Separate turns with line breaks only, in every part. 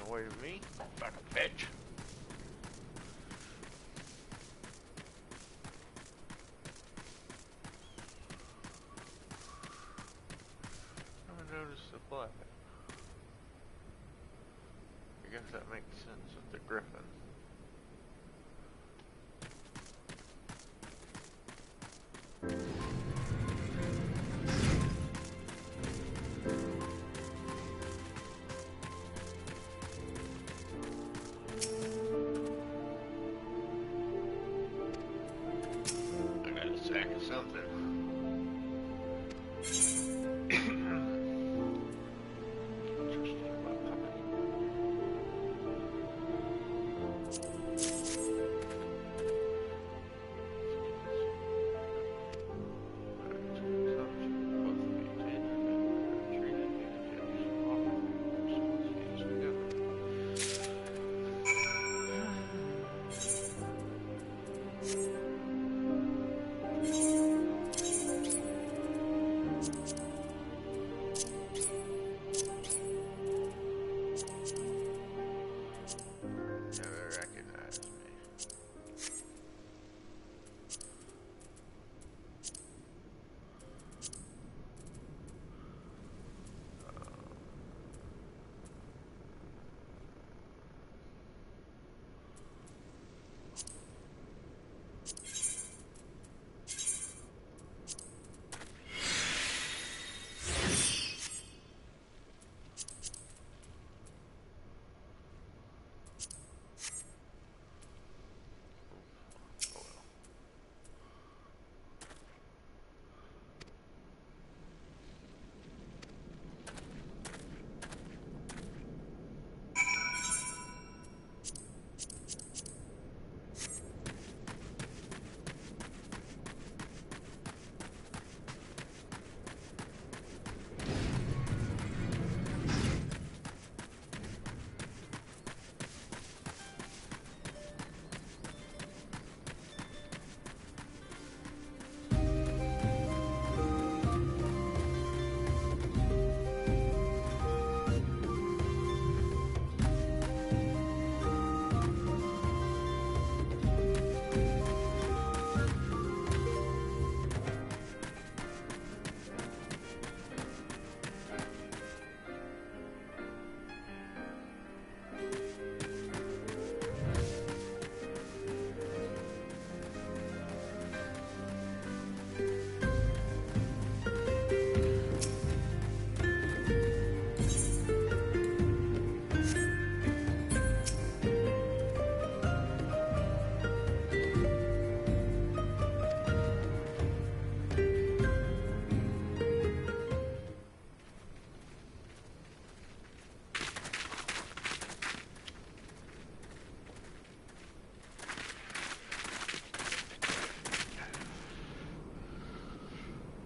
away with me, back bitch. Notice the flag. I guess that makes sense with the griffin. I got a sack of something.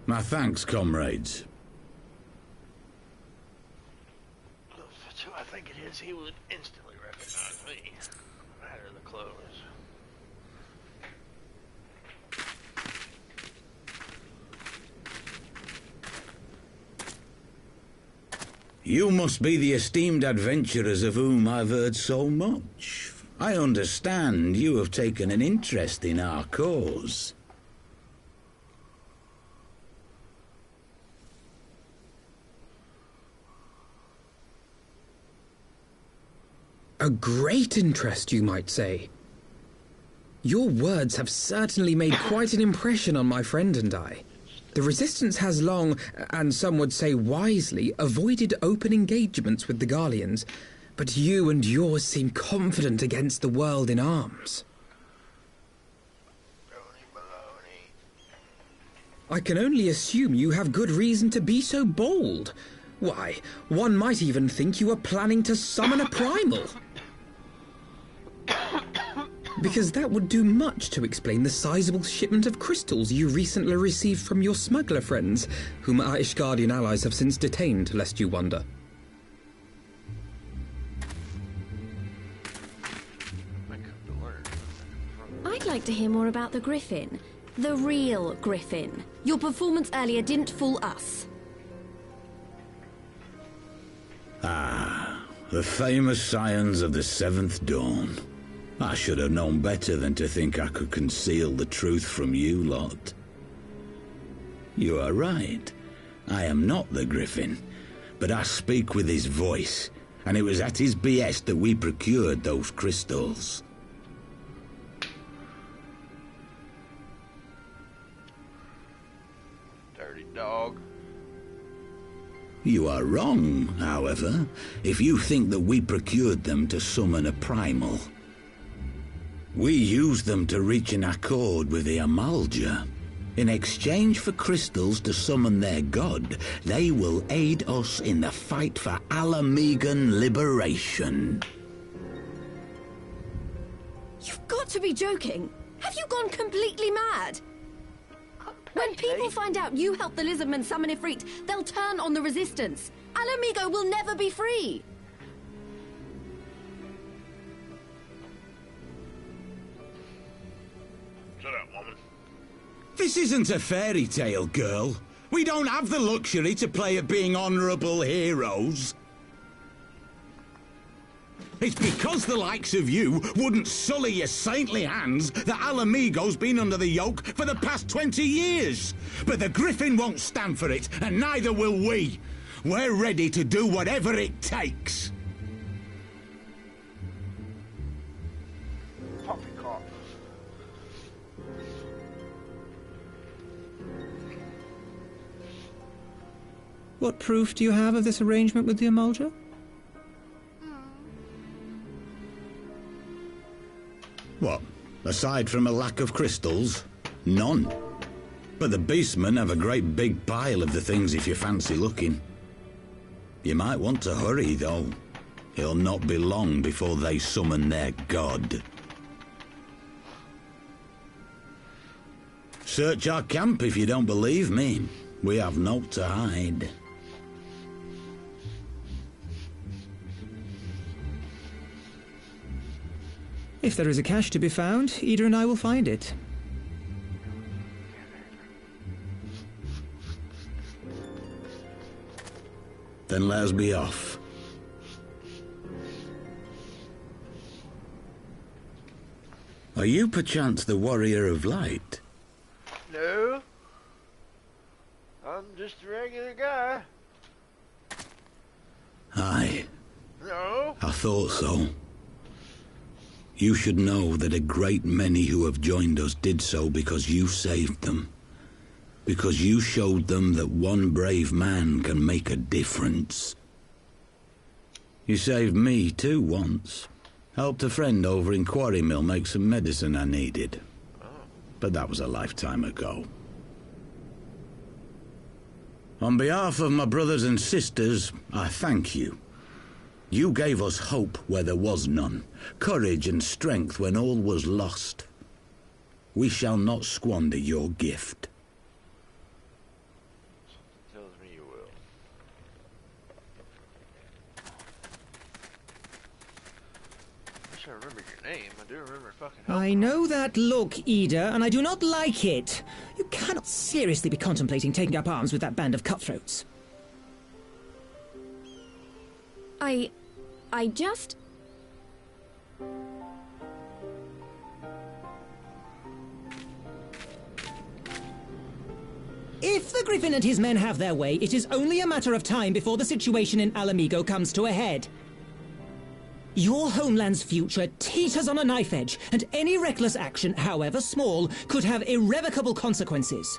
My thanks, comrades.
That's who I think it is. He would instantly recognize me. No matter the clothes.
You must be the esteemed adventurers of whom I've heard so much. I understand you have taken an interest in our cause.
A great interest, you might say. Your words have certainly made quite an impression on my friend and I. The Resistance has long, and some would say wisely, avoided open engagements with the Garleans, but you and yours seem confident against the world in arms. I can only assume you have good reason to be so bold. Why, one might even think you are planning to summon a primal. Because that would do much to explain the sizable shipment of crystals you recently received from your smuggler friends, whom our Ishgardian allies have since detained, lest you wonder.
I'd like to hear more about the Griffin. The real Griffin. Your performance earlier didn't fool us.
Ah, The famous scions of the Seventh Dawn. I should have known better than to think I could conceal the truth from you lot. You are right. I am not the Griffin, but I speak with his voice, and it was at his behest that we procured those crystals.
Dirty dog.
You are wrong, however, if you think that we procured them to summon a primal. We used them to reach an accord with the Amalja. In exchange for crystals to summon their god, they will aid us in the fight for Ala Mhigan liberation.
You've got to be joking. Have you gone completely mad? When people find out you helped the Lizardmen summon Ifrit, they'll turn on the Resistance. Ala Mhigo will never be free.
Shut up, woman.
This isn't a fairy tale, girl. We don't have the luxury to play at being honourable heroes. It's because the likes of you wouldn't sully your saintly hands that Ala Mhigo's been under the yoke for the past 20 years. But the Griffin won't stand for it, and neither will we. We're ready to do whatever it takes.
Poppycock.
What proof do you have of this arrangement with the Amalja?
What? Aside from a lack of crystals? None. But the beastmen have a great big pile of the things if you fancy looking. You might want to hurry, though. It'll not be long before they summon their god. Search our camp if you don't believe me. We have naught to hide.
If there is a cache to be found, Ida and I will find it.
Then let us be off. Are you perchance the Warrior of Light?
No. I'm just a regular guy.
Aye,
No.
I thought so. You should know that a great many who have joined us did so because you saved them. Because you showed them that one brave man can make a difference. You saved me too once. Helped a friend over in Quarry Mill make some medicine I needed. But that was a lifetime ago. On behalf of my brothers and sisters, I thank you. You gave us hope where there was none, courage and strength when all was lost. We shall not squander your gift.
Tells me you will. I wish I remembered your name. I do remember fucking helping.
I know that look, Ida, and I do not like it. You cannot seriously be contemplating taking up arms with that band of cutthroats.
I just...
If the Griffin and his men have their way, it is only a matter of time before the situation in Ala Mhigo comes to a head. Your homeland's future teeters on a knife edge, and any reckless action, however small, could have irrevocable consequences.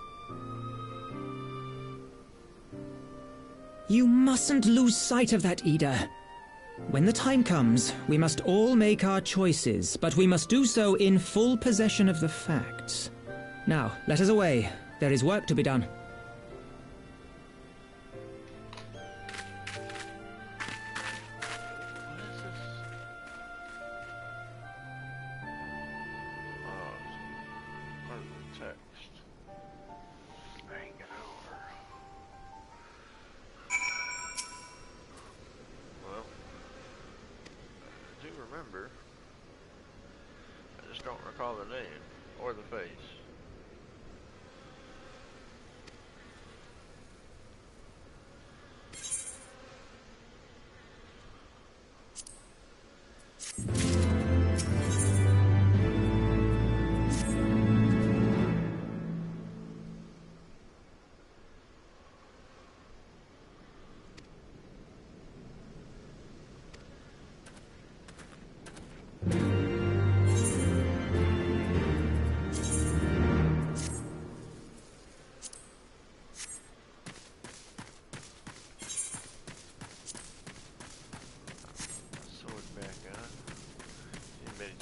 You mustn't lose sight of that, Ida. When the time comes, we must all make our choices, but we must do so in full possession of the facts. Now, let us away. There is work to be done.
Part of the text. Bang it over. Well, I do remember. I just don't recall the name or the face.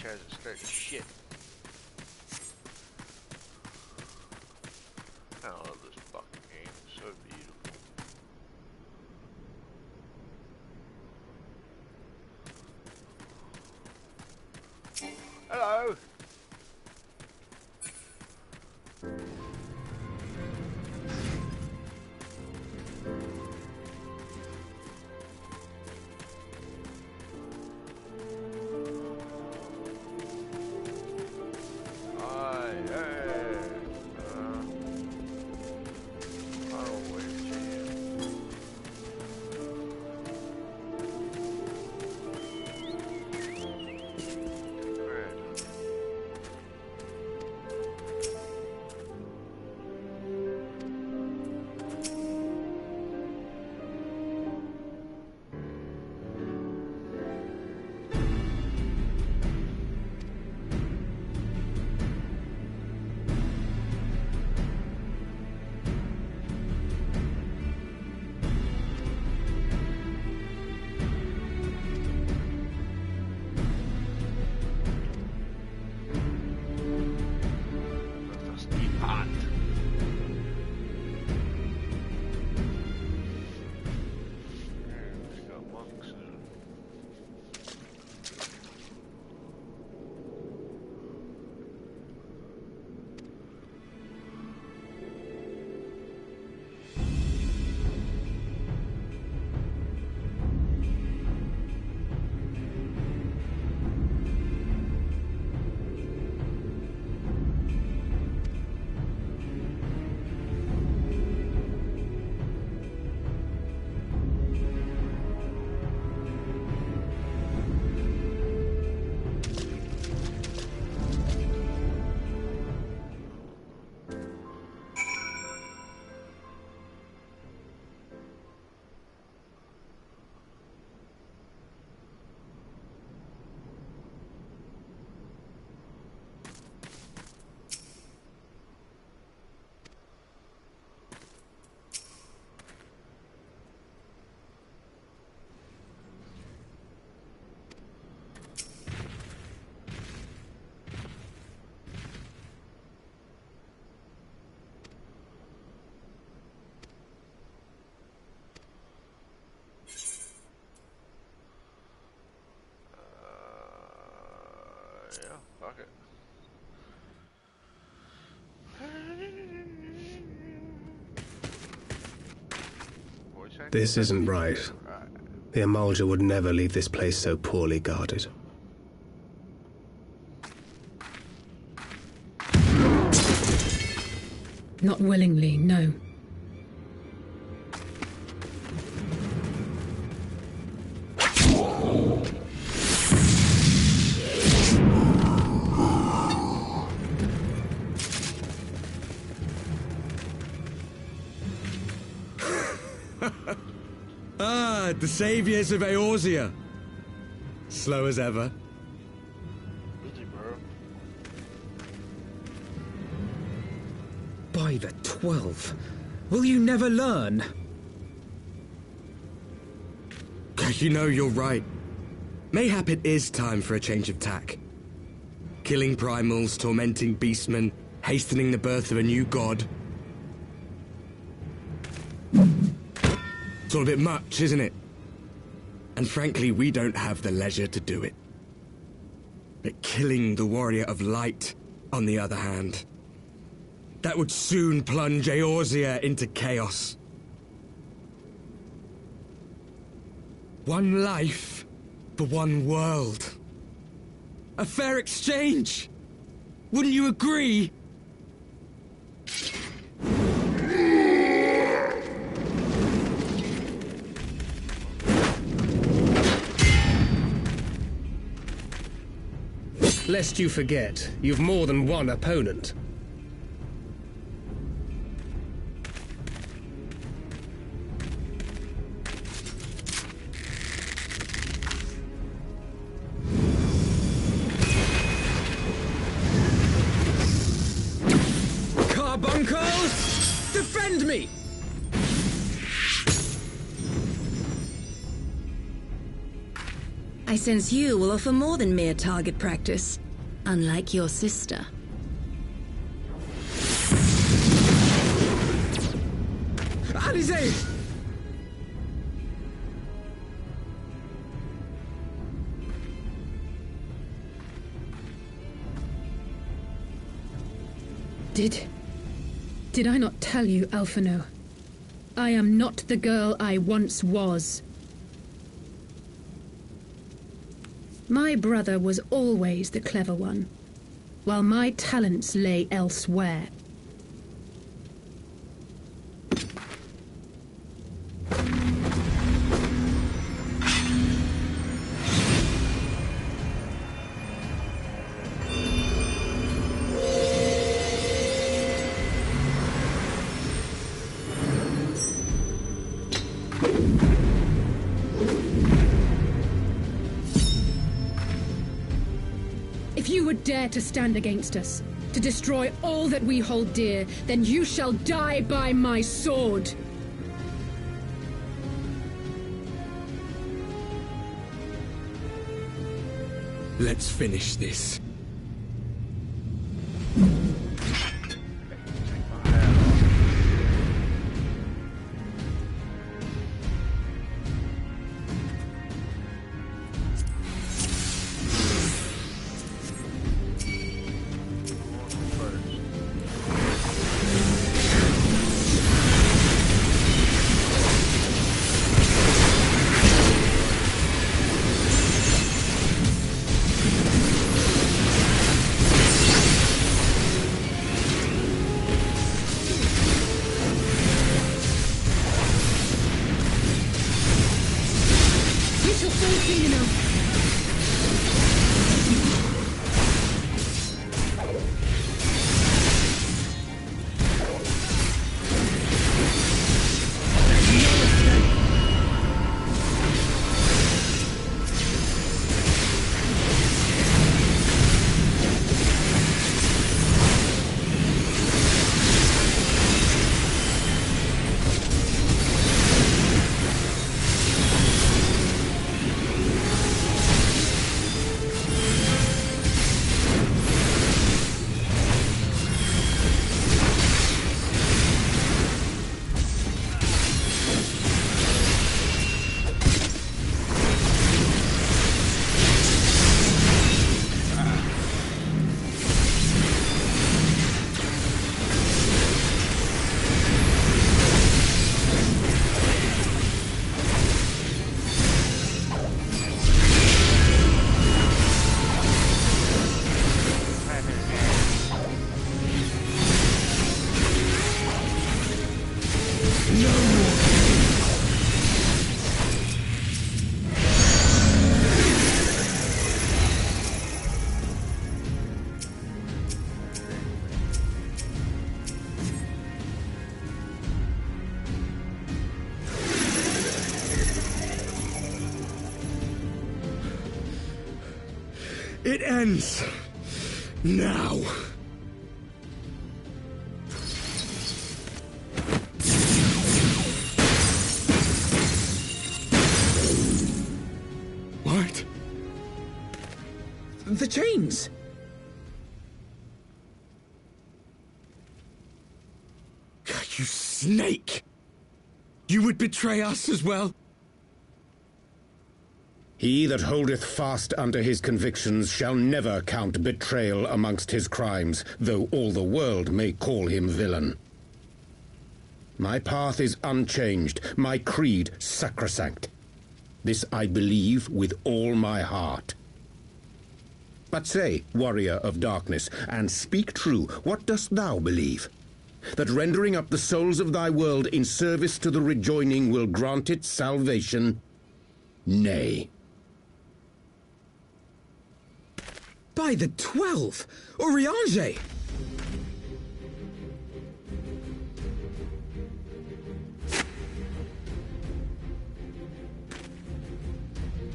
tries to start shit. I love this fucking game. It's so beautiful. Hello. Yeah, fuck it.
This isn't right. The Amalj'aa would never leave this place so poorly guarded.
Not willingly, no.
The saviors of Eorzea. Slow as ever.
Busy, bro.
By the 12. Will you never learn?
You know, you're right. Mayhap it is time for a change of tack. Killing primals, tormenting beastmen, hastening the birth of a new god. It's all a bit much, isn't it? And frankly, we don't have the leisure to do it. But killing the Warrior of Light, on the other hand, that would soon plunge Eorzea into chaos. One life for one world. A fair exchange! Wouldn't you agree?
Lest you forget, you've more than one opponent.
Carbuncles! Defend me!
I sense you will offer more than mere target practice, unlike your sister.
Alisaie!
Did I not tell you, Alphinaud? I am not the girl I once was. My brother was always the clever one, while my talents lay elsewhere. If you would dare to stand against us, to destroy all that we hold dear, then you shall die by my sword!
Let's finish this. It ends now. What?
The chains!
You snake! You would betray us as well?
He that holdeth fast unto his convictions shall never count betrayal amongst his crimes, though all the world may call him villain. My path is unchanged, my creed sacrosanct. This I believe with all my heart. But say, warrior of darkness, and speak true, what dost thou believe? That rendering up the souls of thy world in service to the rejoining will grant it salvation? Nay.
By the 12! Urianger!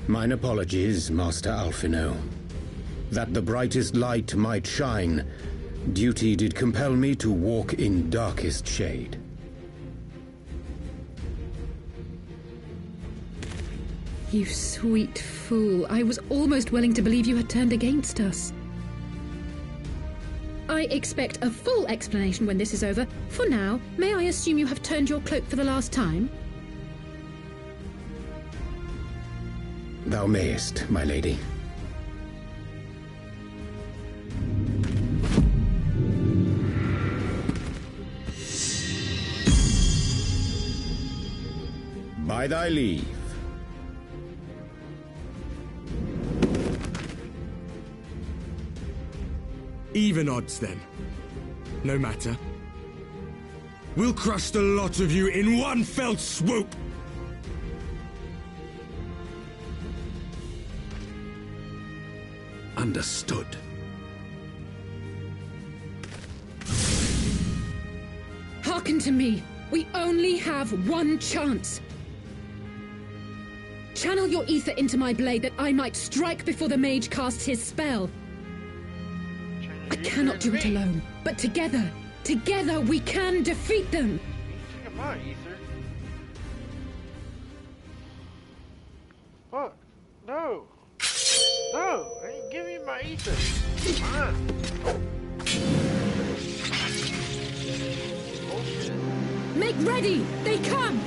Mine apologies, Master Alphinaud. That the brightest light might shine, duty did compel me to walk in darkest shade.
You sweet fool. I was almost willing to believe you had turned against us. I expect a full explanation when this is over. For now, may I assume you have turned your cloak for the last time?
Thou mayest, my lady. By thy leave.
Even odds, then. No matter. We'll crush the lot of you in one fell swoop!
Understood.
Hearken to me. We only have one chance. Channel your ether into my blade that I might strike before the mage casts his spell. I cannot do it alone, but together we can defeat them!
Look at my ether. What? No! No! I ain't giving you my ether. Come on. Bullshit.
Make ready! They come!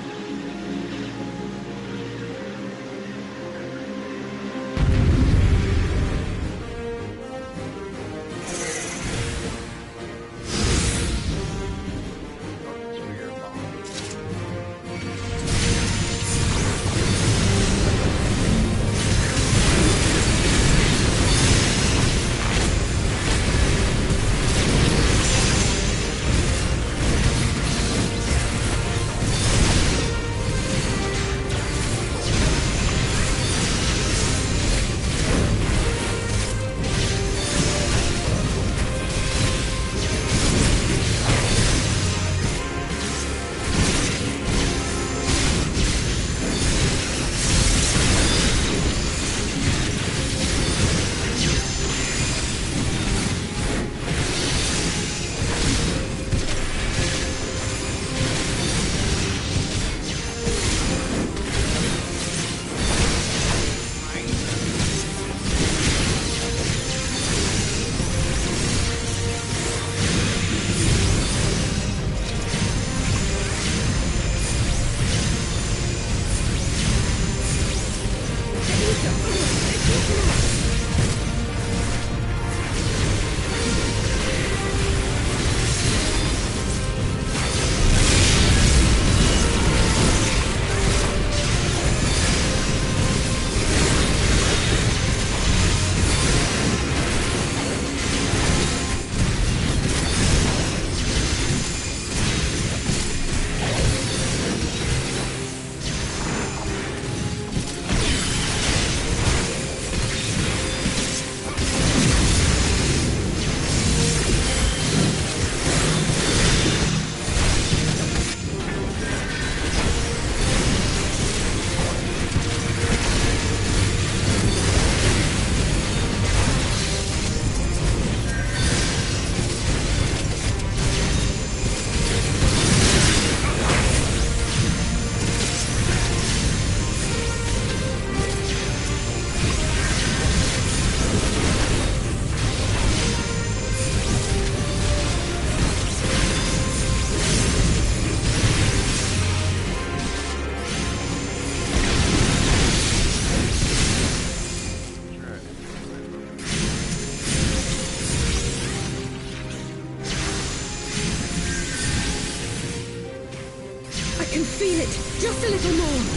Feel it! Just a little more!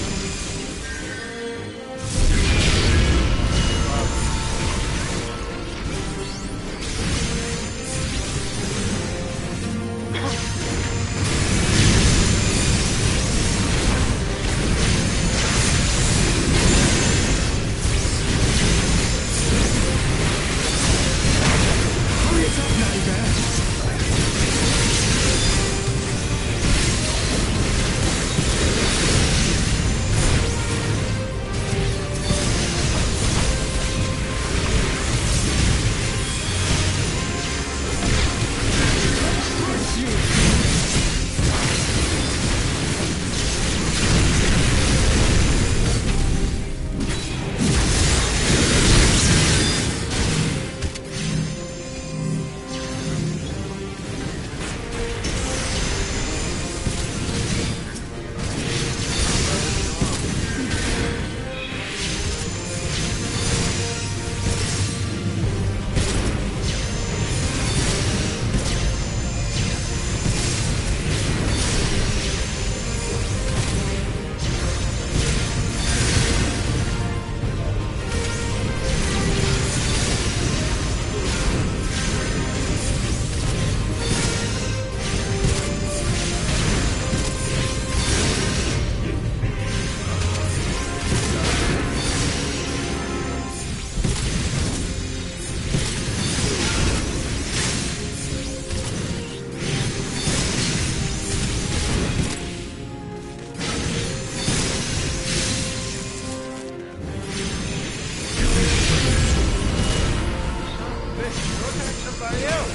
everybody else.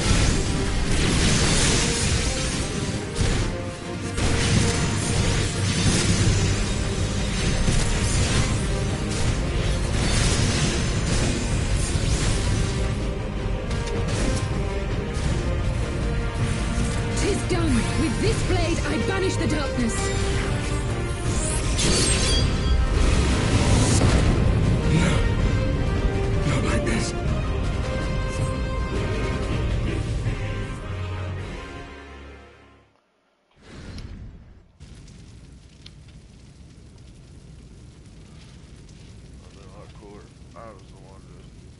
Tis done. With this blade, I banish the darkness.
Not like this.
Would have been a lot cooler. I was the one to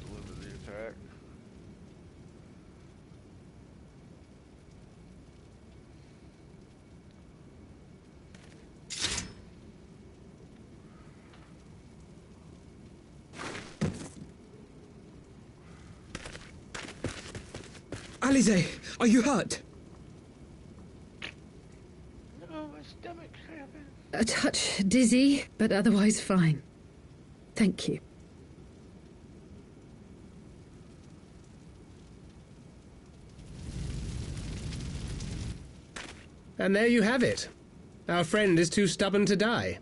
deliver the attack.
Alize, are you hurt?
No, my stomach's cramping.
A touch dizzy, but otherwise fine. Thank you.
And there you have it. Our friend is too stubborn to die.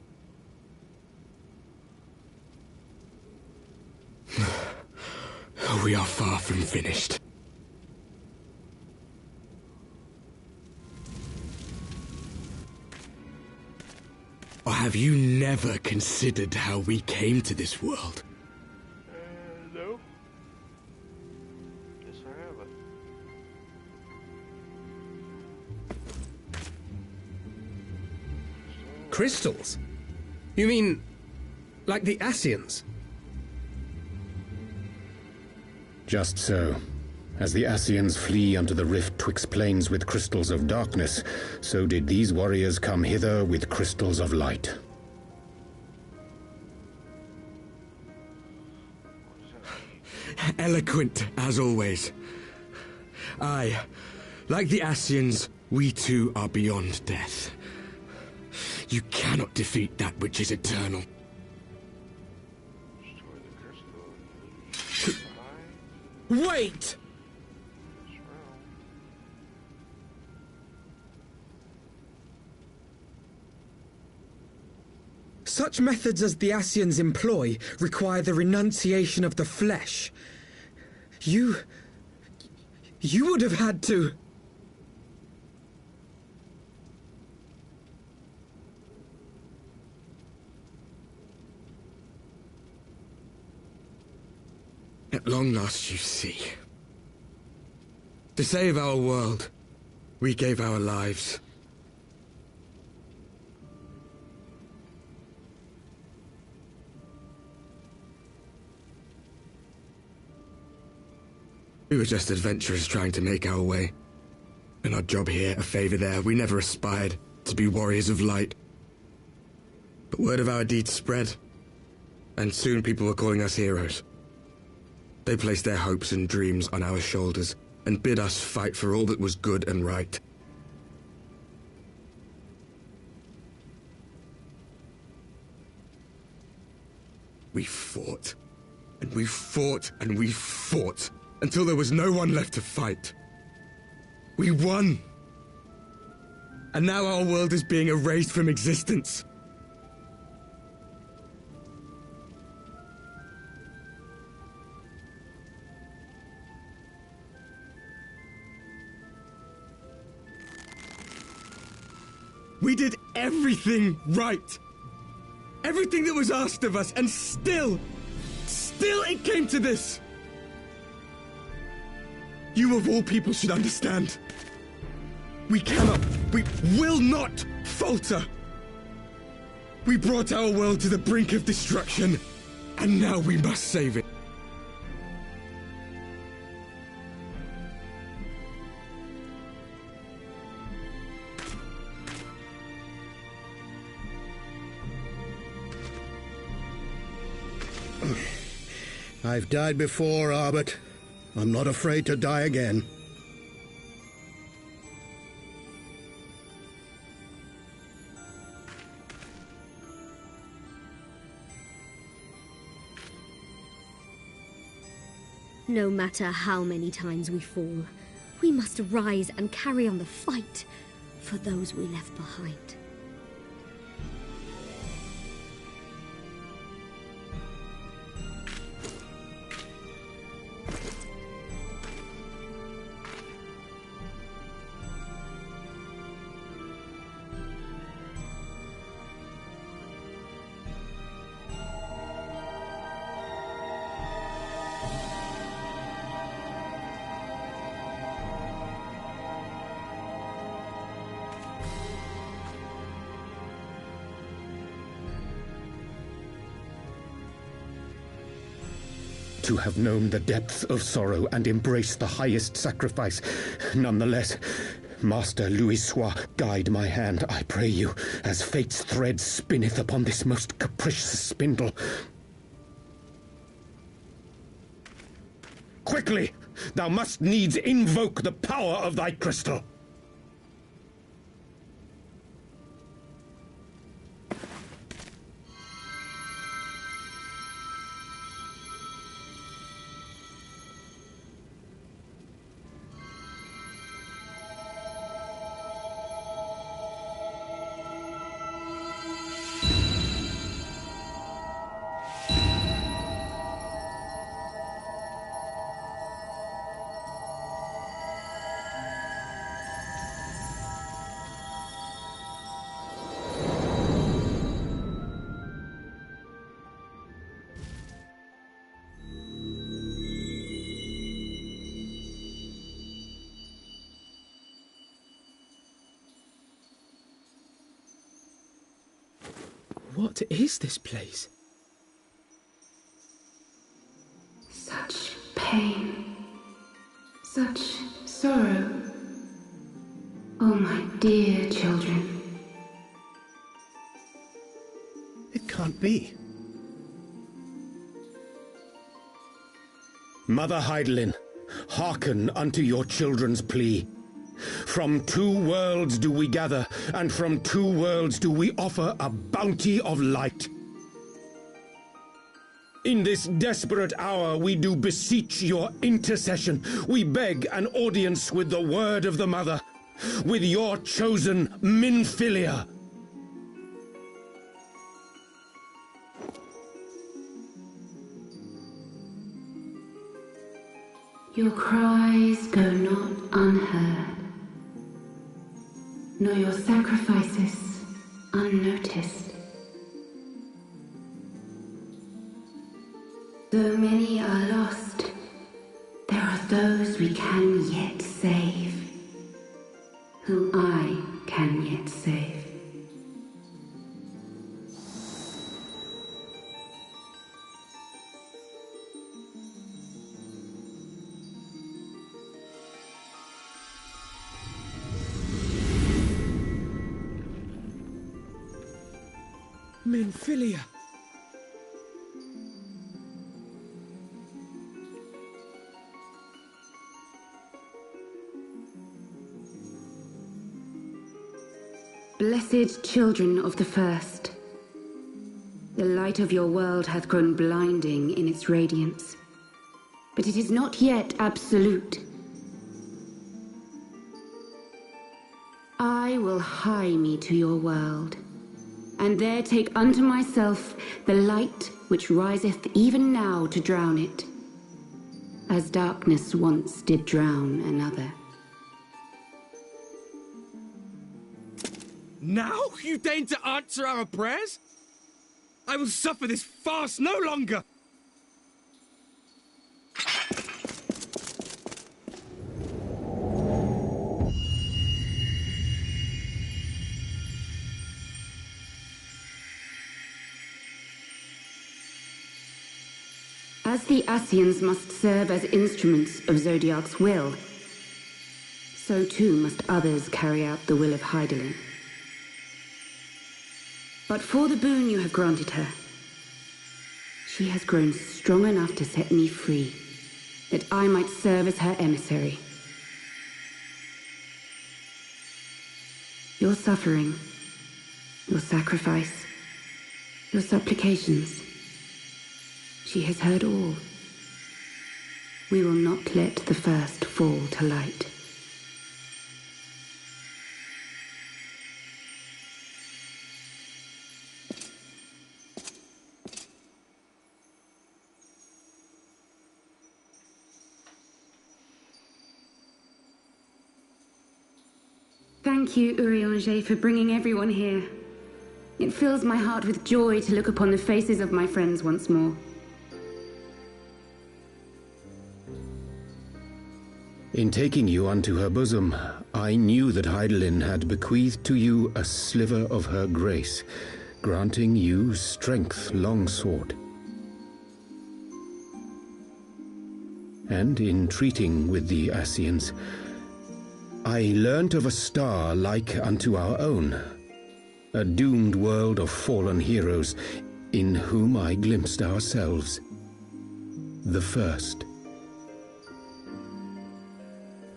We are far from finished. Or have you never considered how we came to this world?
No. Guess I haven't.
Crystals? You mean, like the Ascians?
Just so. As the Ascians flee unto the rift twixt plains with crystals of darkness, so did these warriors come hither with crystals of light.
Eloquent, as always. Aye, like the Ascians, we too are beyond death. You cannot defeat that which is eternal.
Destroy the crystal.
Wait! Such methods as the Ascians employ require the renunciation of the flesh. You would have had to...
At long last, you see. To save our world, we gave our lives. We were just adventurers trying to make our way. An odd job here, a favor there. We never aspired to be warriors of light. But word of our deeds spread, and soon people were calling us heroes. They placed their hopes and dreams on our shoulders and bid us fight for all that was good and right. We fought, and we fought, and we fought, until there was no one left to fight. We won! And now our world is being erased from existence. We did everything right. Everything that was asked of us, and still it came to this. You of all people should understand. We will not falter. We brought our world to the brink of destruction, and now we must save it.
I've died before, Arbet. I'm not afraid to die again.
No matter how many times we fall, we must rise and carry on the fight for those we left behind.
To have known the depths of sorrow and embraced the highest sacrifice. Nonetheless, Master Louisoix, guide my hand, I pray you, as fate's thread spinneth upon this most capricious spindle. Quickly! Thou must needs invoke the power of thy crystal.
What is this place?
Such pain. Such sorrow. Oh, my dear children.
It can't be.
Mother Hydaelyn, hearken unto your children's plea. From two worlds do we gather, and from two worlds do we offer a bounty of light. In this desperate hour we do beseech your intercession. We beg an audience with the word of the Mother, with your chosen Minfilia.
Your cries go not unheard, nor your sacrifices unnoticed. Though many are lost, there are those we can yet save, whom I can yet save.
Minfilia.
Blessed children of the First, the light of your world hath grown blinding in its radiance, but it is not yet absolute. I will hie me to your world, and there take unto myself the light which riseth even now to drown it, as darkness once did drown another.
Now you deign to answer our prayers? I will suffer this farce no longer!
As the Ascians must serve as instruments of Zodiark's will, so too must others carry out the will of Hydaelyn. But for the boon you have granted her, she has grown strong enough to set me free, that I might serve as her emissary. Your suffering, your sacrifice, your supplications, she has heard all. We will not let the first fall to light. Thank you, Urianger, for bringing everyone here. It fills my heart with joy to look upon the faces of my friends once more.
In taking you unto her bosom, I knew that Hydaelyn had bequeathed to you a sliver of her grace, granting you strength long sought. And in treating with the Ascians, I learnt of a star like unto our own, a doomed world of fallen heroes, in whom I glimpsed ourselves, the first.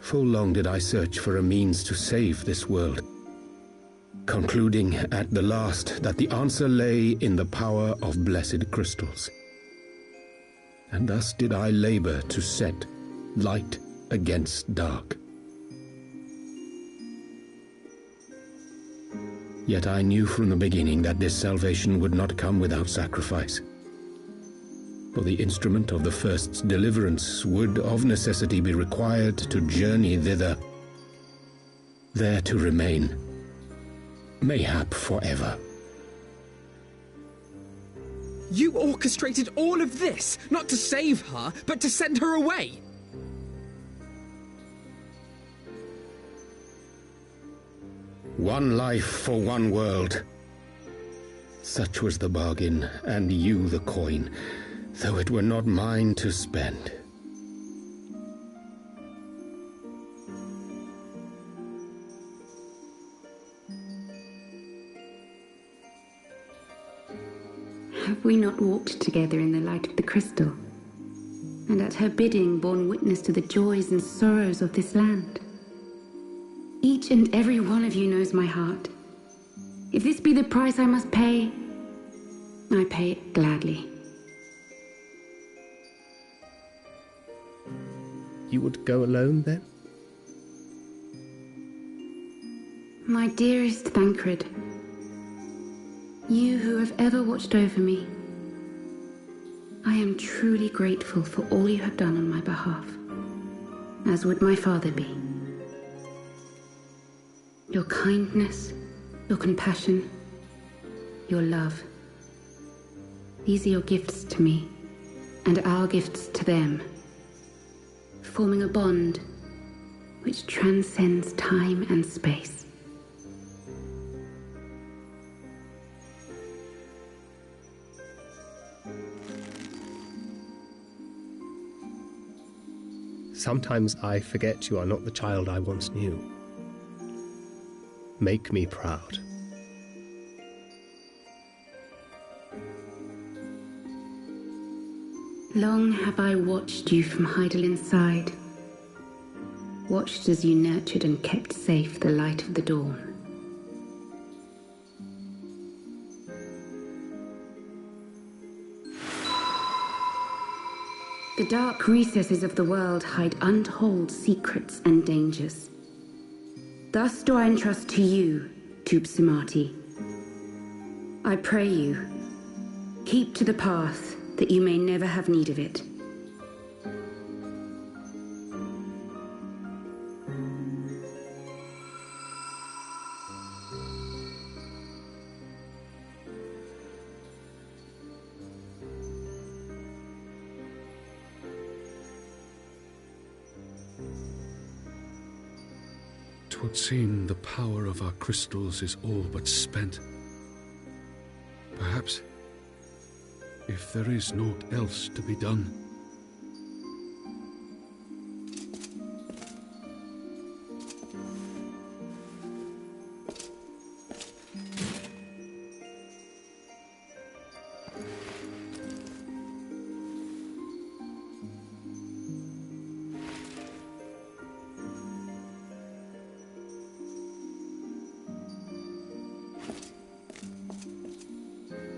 Full long did I search for a means to save this world, concluding at the last that the answer lay in the power of blessed crystals. And thus did I labor to set light against dark. Yet I knew from the beginning that this salvation would not come without sacrifice. For the instrument of the first's deliverance would of necessity be required to journey thither, there to remain, mayhap forever.
You orchestrated all of this, not to save her, but to send her away!
One life for one world. Such was the bargain, and you the coin, though it were not mine to spend.
Have we not walked together in the light of the crystal, and at her bidding borne witness to the joys and sorrows of this land? Each and every one of you knows my heart. If this be the price I must pay, I pay it gladly.
You would go alone, then?
My dearest Thancred, you who have ever watched over me, I am truly grateful for all you have done on my behalf, as would my father be. Your kindness, your compassion, your love. These are your gifts to me, and our gifts to them, forming a bond which transcends time and space.
Sometimes I forget you are not the child I once knew. Make me proud.
Long have I watched you from Hydaelyn's side, watched as you nurtured and kept safe the light of the dawn. The dark recesses of the world hide untold secrets and dangers. Thus do I entrust to you, Tupsimati. I pray you, keep to the path that you may never have need of it.
Twould seem the power of our crystals is all but spent. Perhaps, if there is naught else to be done.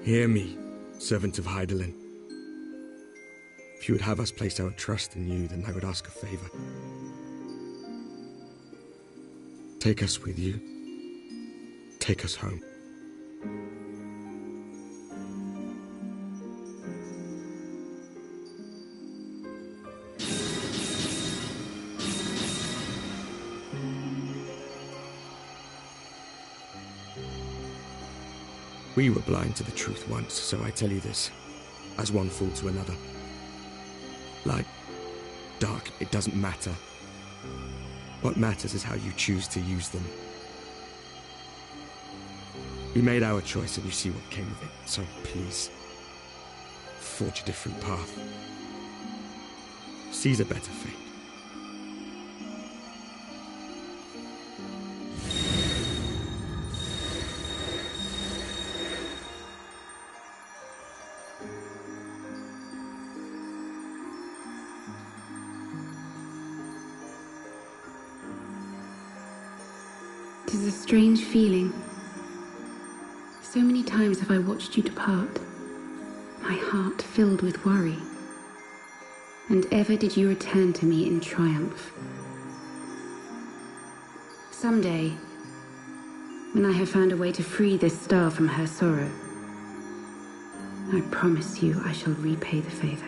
Hear me, servant of Hydaelyn. If you would have us place our trust in you, then I would ask a favor. Take us with you. Take us home. We were blind to the truth once, so I tell you this, as one fool to another. Light, dark, it doesn't matter. What matters is how you choose to use them. We made our choice and you see what came of it, so please, forge a different path. Seize a better fate.
It is a strange feeling. So many times have I watched you depart, my heart filled with worry. And ever did you return to me in triumph. Someday, when I have found a way to free this star from her sorrow, I promise you I shall repay the favor.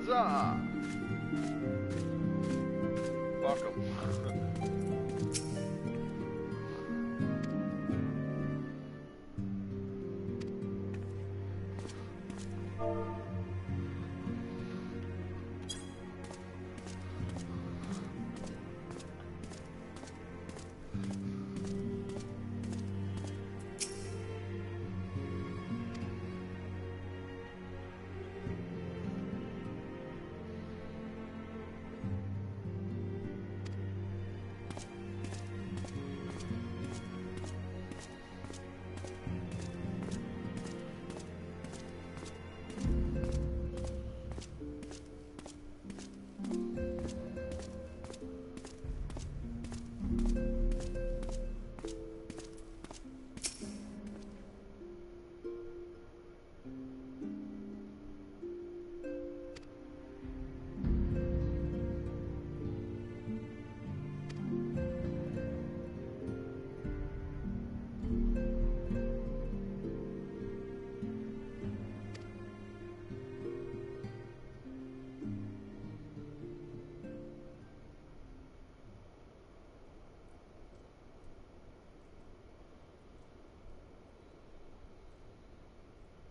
Huzzah! Fuck 'em.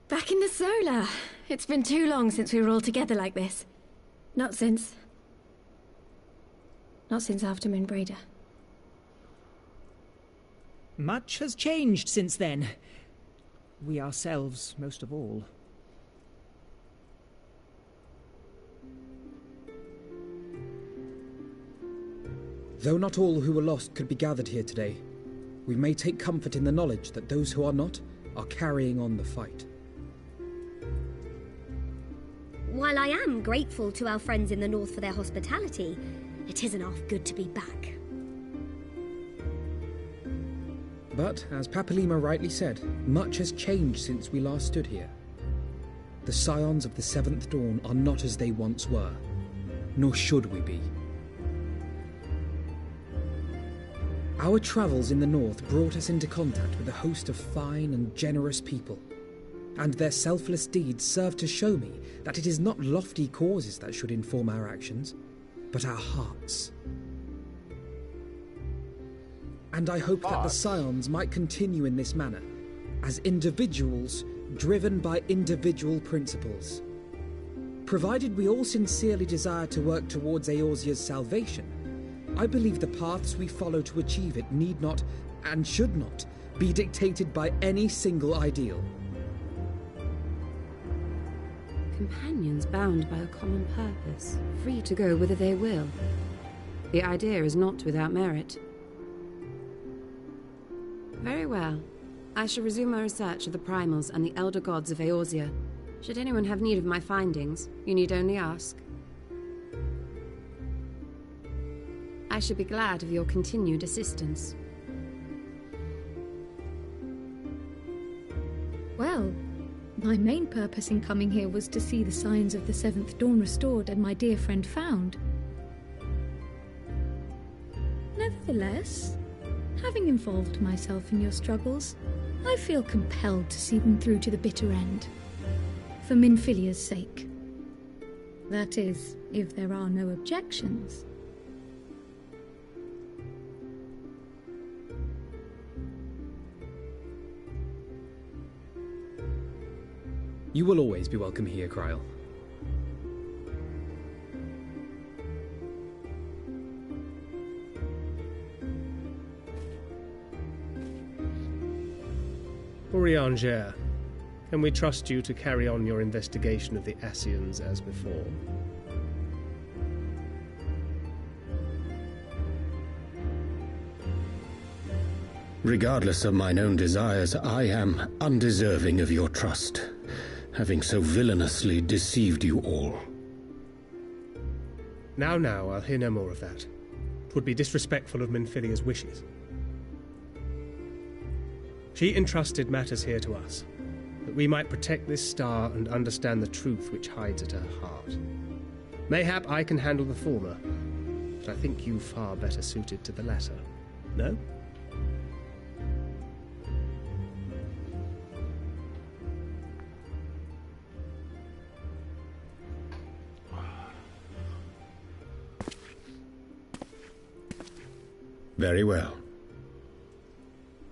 Back in the Solar. It's been too long since we were all together like this. Not since after Moonbraider.
Much has changed since then. We ourselves, most of all.
Though not all who were lost could be gathered here today, we may take comfort in the knowledge that those who are not are carrying on the fight.
While I am grateful to our friends in the north for their hospitality, it isn't half good to be back.
But, as Papalima rightly said, much has changed since we last stood here. The Scions of the Seventh Dawn are not as they once were, nor should we be. Our travels in the north brought us into contact with a host of fine and generous people, and their selfless deeds serve to show me that it is not lofty causes that should inform our actions, but our hearts. And I hope that the Scions might continue in this manner, as individuals driven by individual principles. Provided we all sincerely desire to work towards Eorzea's salvation, I believe the paths we follow to achieve it need not, and should not, be dictated by any single ideal.
Companions bound by a common purpose, free to go whither they will. The idea is not without merit. Very well. I shall resume my research of the primals and the elder gods of Eorzea. Should anyone have need of my findings, you need only ask. I should be glad of your continued assistance.
Well, my main purpose in coming here was to see the signs of the Seventh Dawn restored and my dear friend found. Nevertheless, having involved myself in your struggles, I feel compelled to see them through to the bitter end. For Minfilia's sake. That is, if there are no objections.
You will always be welcome here, Krile.
Urianger, can we trust you to carry on your investigation of the Ascians as before?
Regardless of mine own desires, I am undeserving of your trust, having so villainously deceived you all.
Now, I'll hear no more of that. 'Twould be disrespectful of Minfilia's wishes. She entrusted matters here to us, that we might protect this star and understand the truth which hides at her heart. Mayhap I can handle the former, but I think you far better suited to the latter. No?
Very well.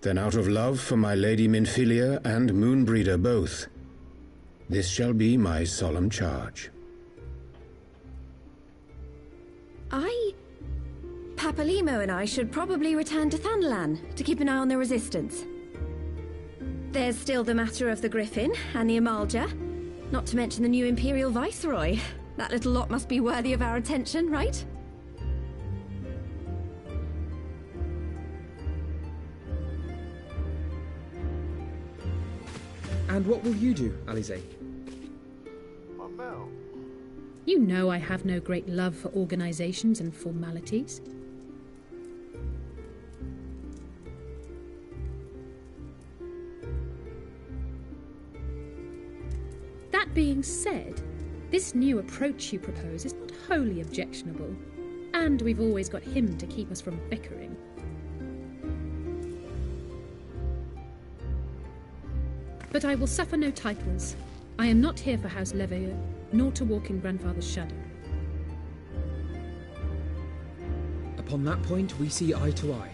Then out of love for my Lady Minfilia and Moonbreeder both, this shall be my solemn charge.
Papalimo and I should probably return to Thanalan to keep an eye on the Resistance. There's still the matter of the Griffin and the Amalja, not to mention the new Imperial Viceroy. That little lot must be worthy of our attention, right?
And what will you do, Alisaie?
I'm out.
You know I have no great love for organizations and formalities. That being said, this new approach you propose is not wholly objectionable, and we've always got him to keep us from bickering. But I will suffer no titles. I am not here for House Leveilleur, nor to walk in Grandfather's shadow.
Upon that point, we see eye to eye.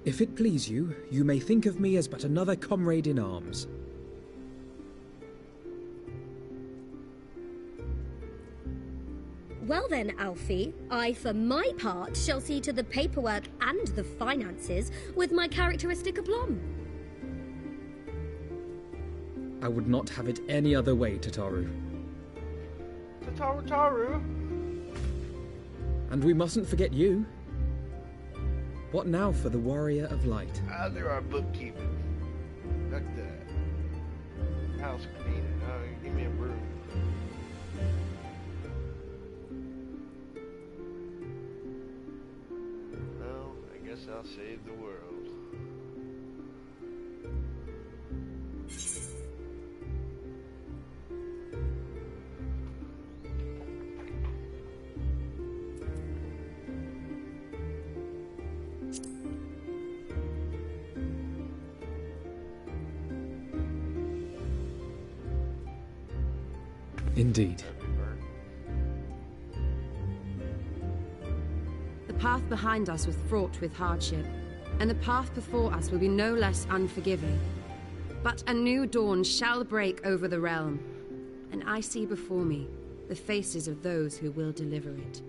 If it please you, you may think of me as but another comrade in arms.
Well then, Alfie, I, for my part, shall see to the paperwork and the finances with my characteristic aplomb.
I would not have it any other way, Tataru.
Taru.
And we mustn't forget you. What now for the Warrior of Light?
There are bookkeeping. Like that. House cleaning. Give me a broom. Well, I guess I'll save the world.
Indeed.
The path behind us was fraught with hardship, and the path before us will be no less unforgiving. But a new dawn shall break over the realm, and I see before me the faces of those who will deliver it.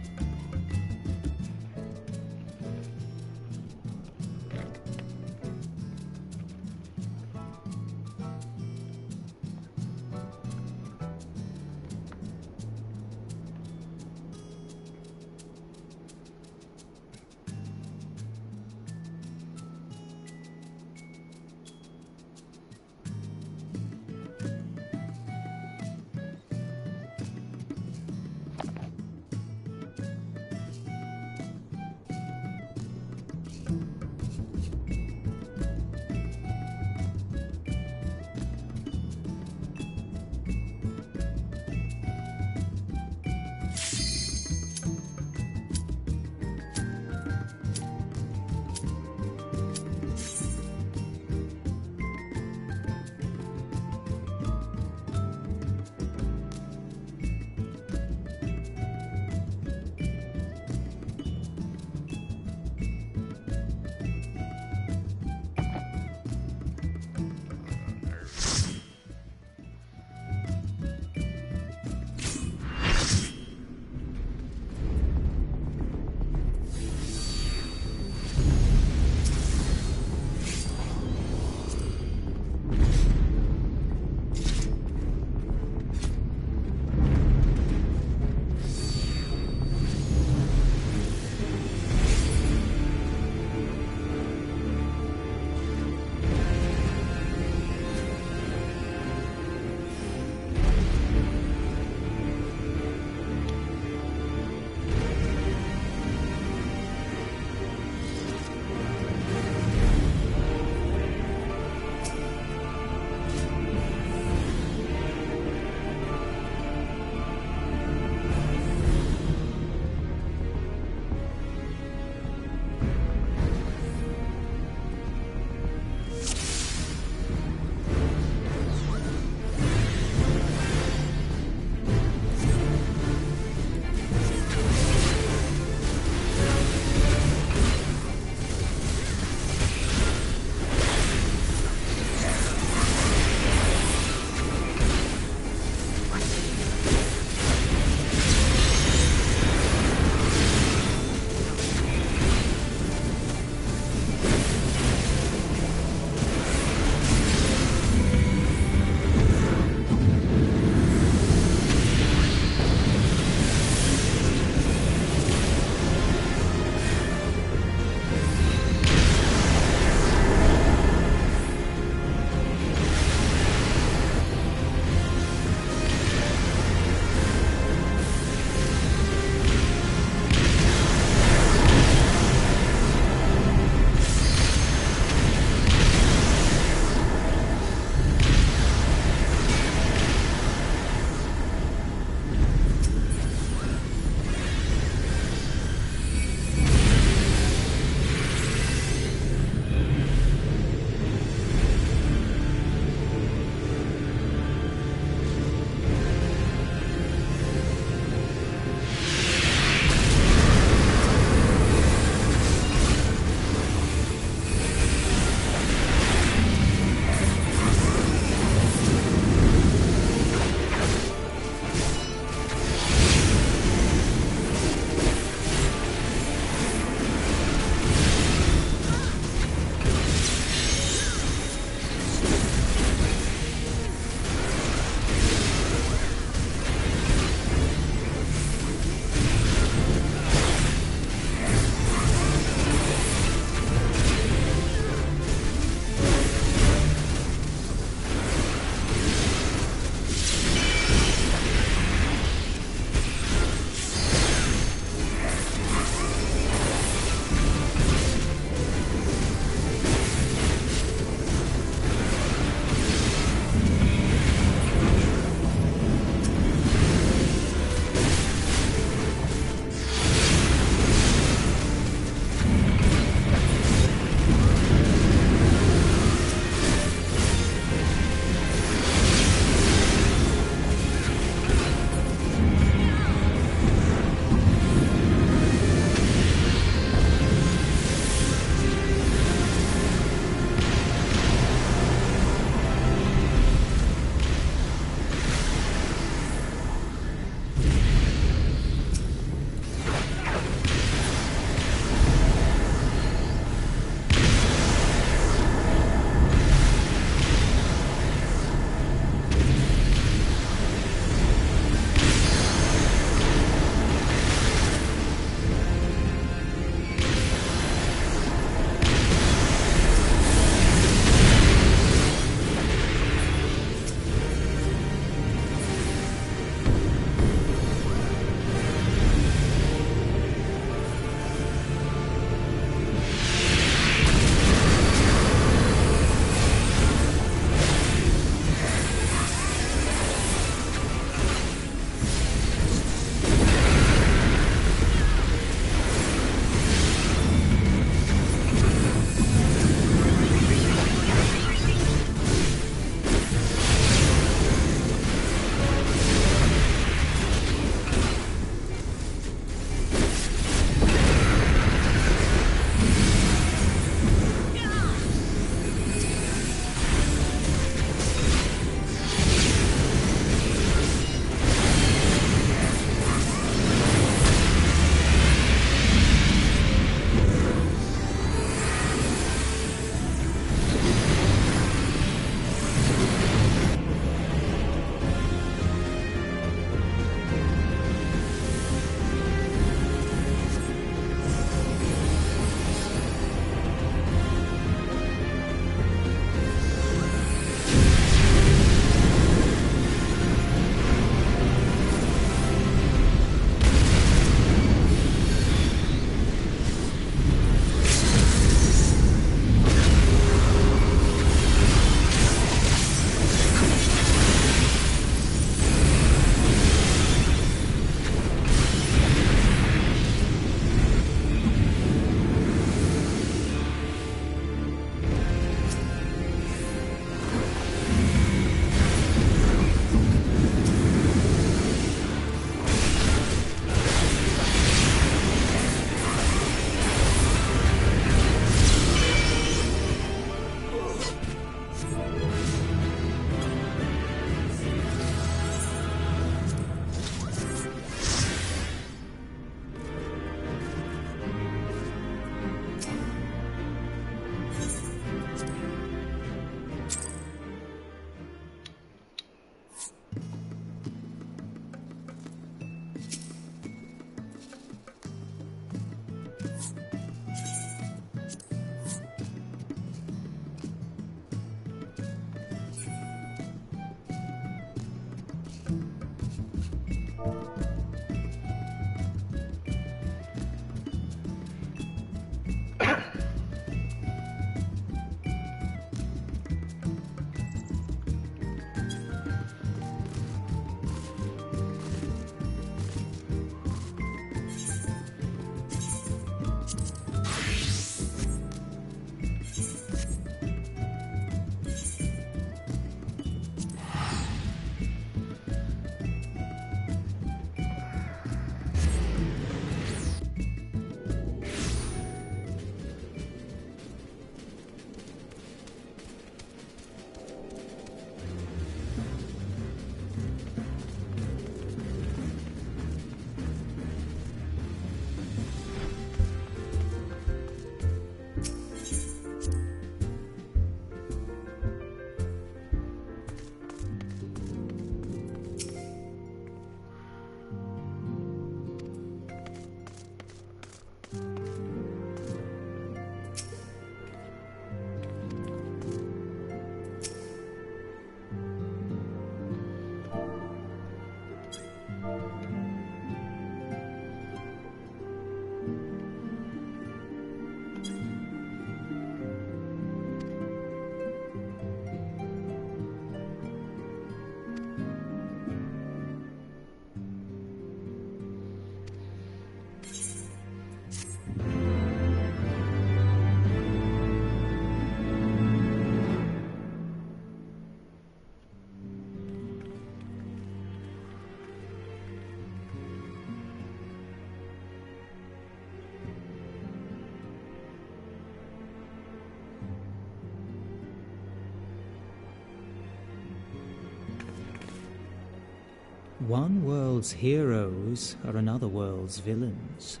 One world's heroes are another world's villains.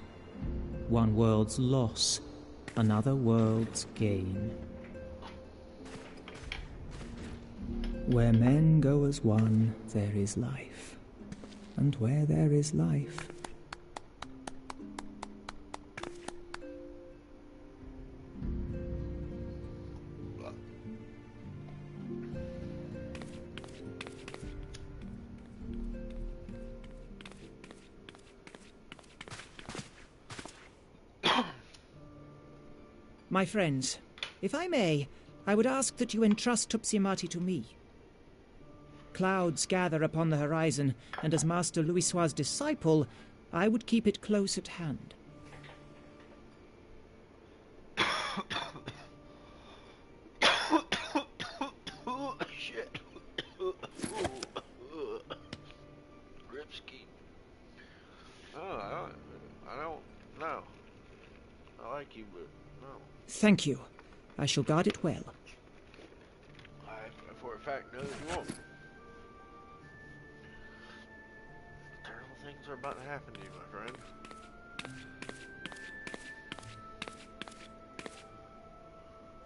One world's loss, another world's gain. Where men go as one, there is life. And where there is life,
My friends, if I may, I would ask that you entrust Tupsimati to me. Clouds gather upon the horizon, and as Master Louisoix's disciple, I would keep it close at hand.
Shit. Gripsky. Oh, I don't know. I like you, but no.
Thank you. I shall guard it well.
I, for a fact, know that you won't. Terrible things are about to happen to you, my friend.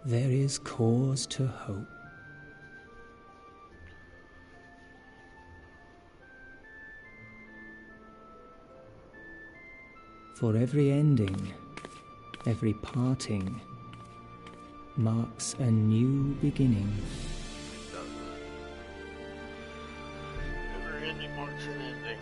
there is cause to hope. For every ending, every parting, marks a new beginning.
Every ending marks an ending.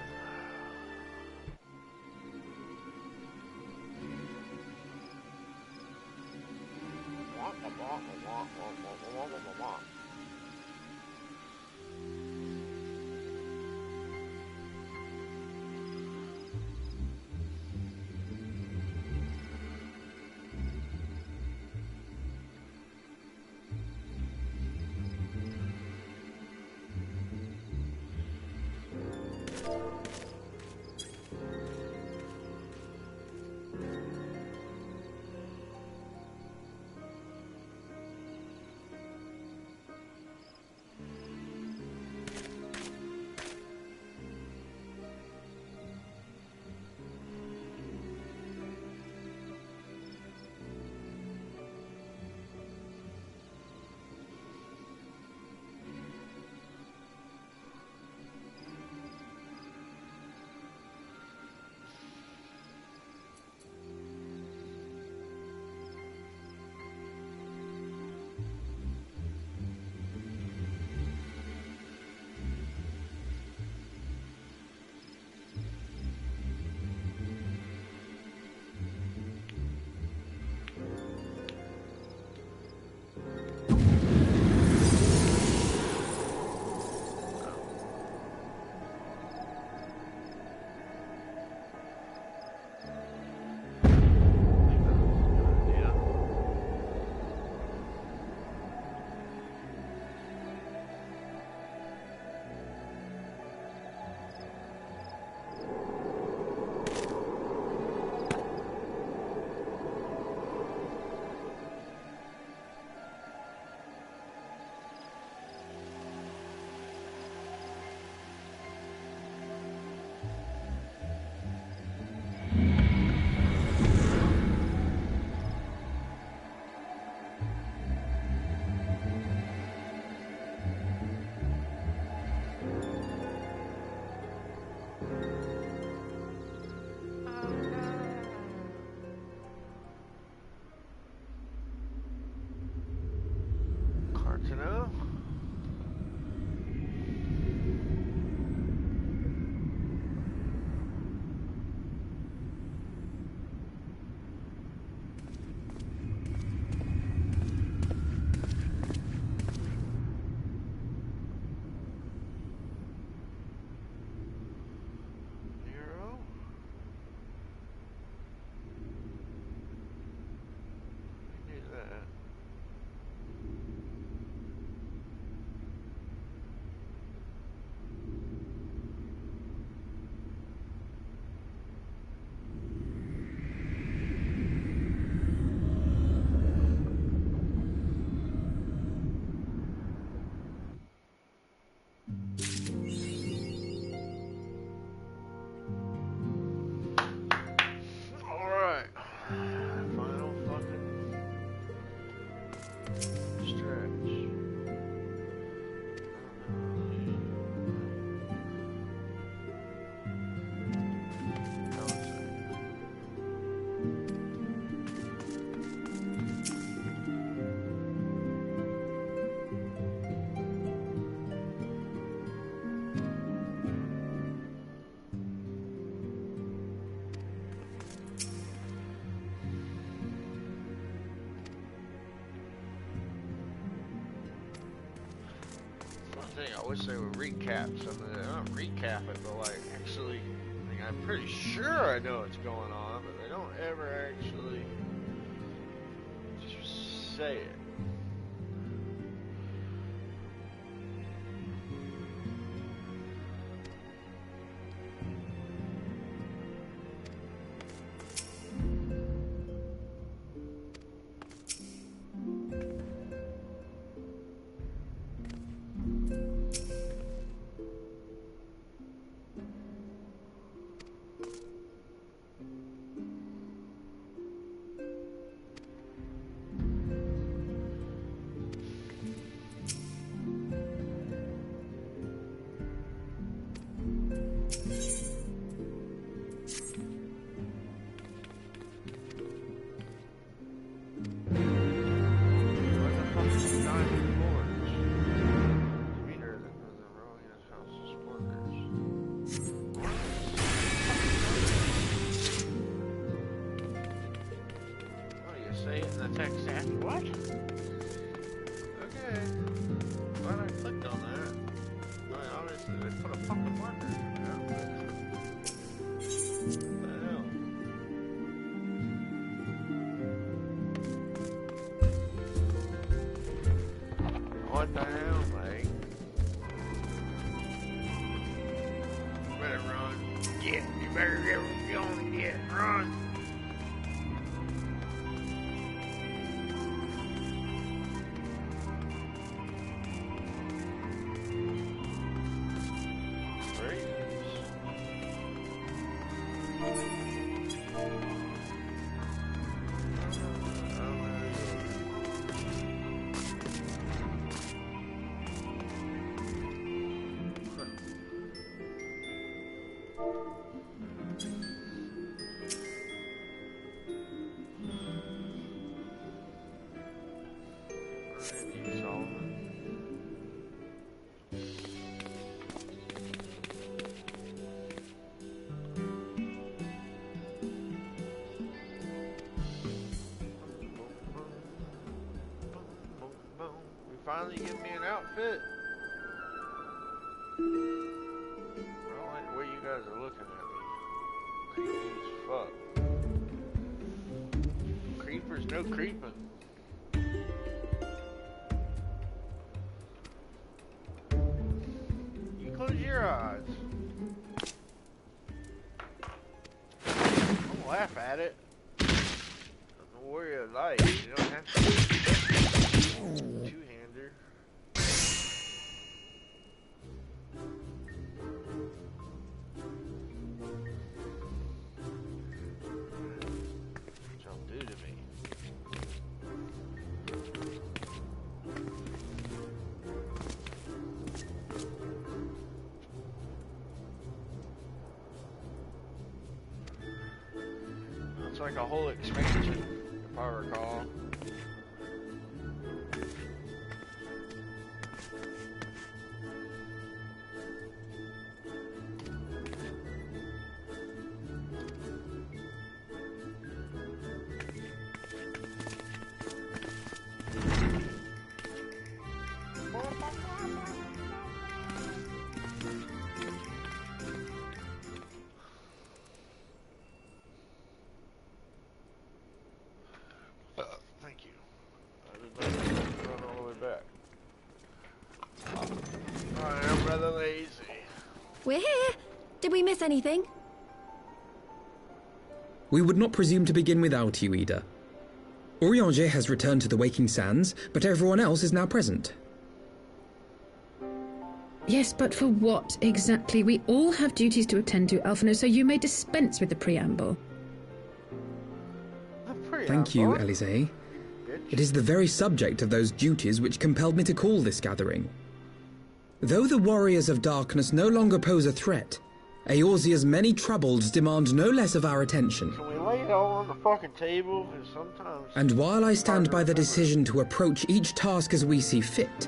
thing. I wish they would recap some of that. Not recap it, but like actually, like, I'm pretty sure I know what's going on, but they don't ever actually just say it. What? Okay. Glad I clicked on that. I mean, obviously they put a fucking marker in there. What the hell, mate? You better run. Yeah, you better get going. Yeah, run. Finally give me an outfit. I don't like the way you guys are looking at me. Creepy as fuck. Creepers, no creeping. You close your eyes. Don't laugh at it. I'm the warrior of light. You don't have to. Two-hander. What y'all do to me? It's like a whole expansion, if I recall. Thank you. I did not run all the way back. I am rather lazy.
We're here. Did we miss anything?
We would not presume to begin without you, Ida. Urianger has returned to the Waking Sands, but everyone else is now present.
Yes, but for what exactly? We all have duties to attend to, Alphinaud, so you may dispense with the preamble.
Thank you, Elisée. It is the very subject of those duties which compelled me to call this gathering. Though the Warriors of Darkness no longer pose a threat, Eorzea's many troubles demand no less of our attention.
Can we lay it all on the fucking table? Because sometimes...
And while I stand by the decision to approach each task as we see fit,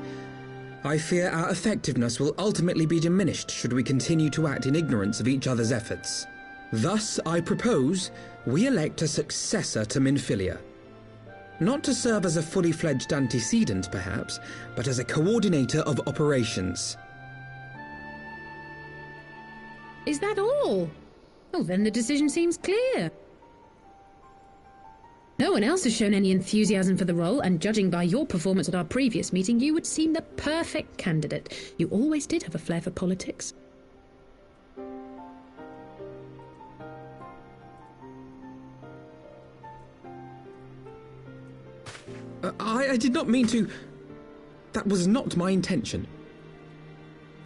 I fear our effectiveness will ultimately be diminished should we continue to act in ignorance of each other's efforts. Thus, I propose we elect a successor to Minfilia. Not to serve as a fully fledged antecedent, perhaps, but as a coordinator of operations.
Is that all? Oh, then the decision seems clear. No one else has shown any enthusiasm for the role, and judging by your performance at our previous meeting, you would seem the perfect candidate. You always did have a flair for politics.
I did not mean to... That was not my intention.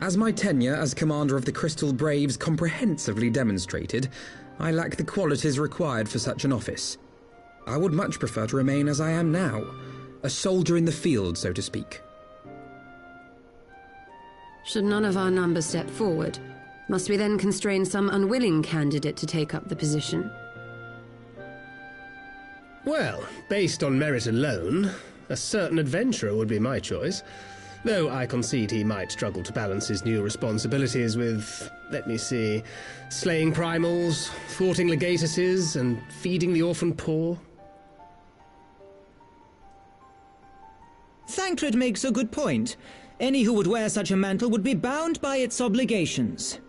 As my tenure as commander of the Crystal Braves comprehensively demonstrated, I lack the qualities required for such an office. I would much prefer to remain as I am now, a soldier in the field, so to speak.
Should none of our numbers step forward, must we then constrain some unwilling candidate to take up the position?
Well, based on merit alone, a certain adventurer would be my choice. Though I concede he might struggle to balance his new responsibilities with, let me see, slaying primals, thwarting legatuses, and feeding the orphan poor.
Thancred makes a good point. Any who would wear such a mantle would be bound by its obligations.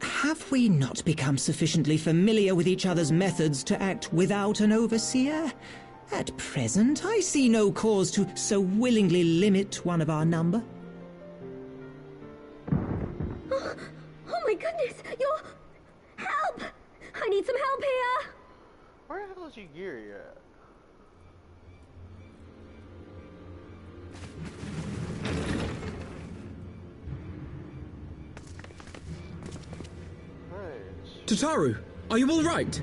Have we not become sufficiently familiar with each other's methods to act without an overseer? At present, I see no cause to so willingly limit one of our number.
Oh my goodness! Help! I need some help here!
Where the hell is your gear at?
Tataru, are you all right?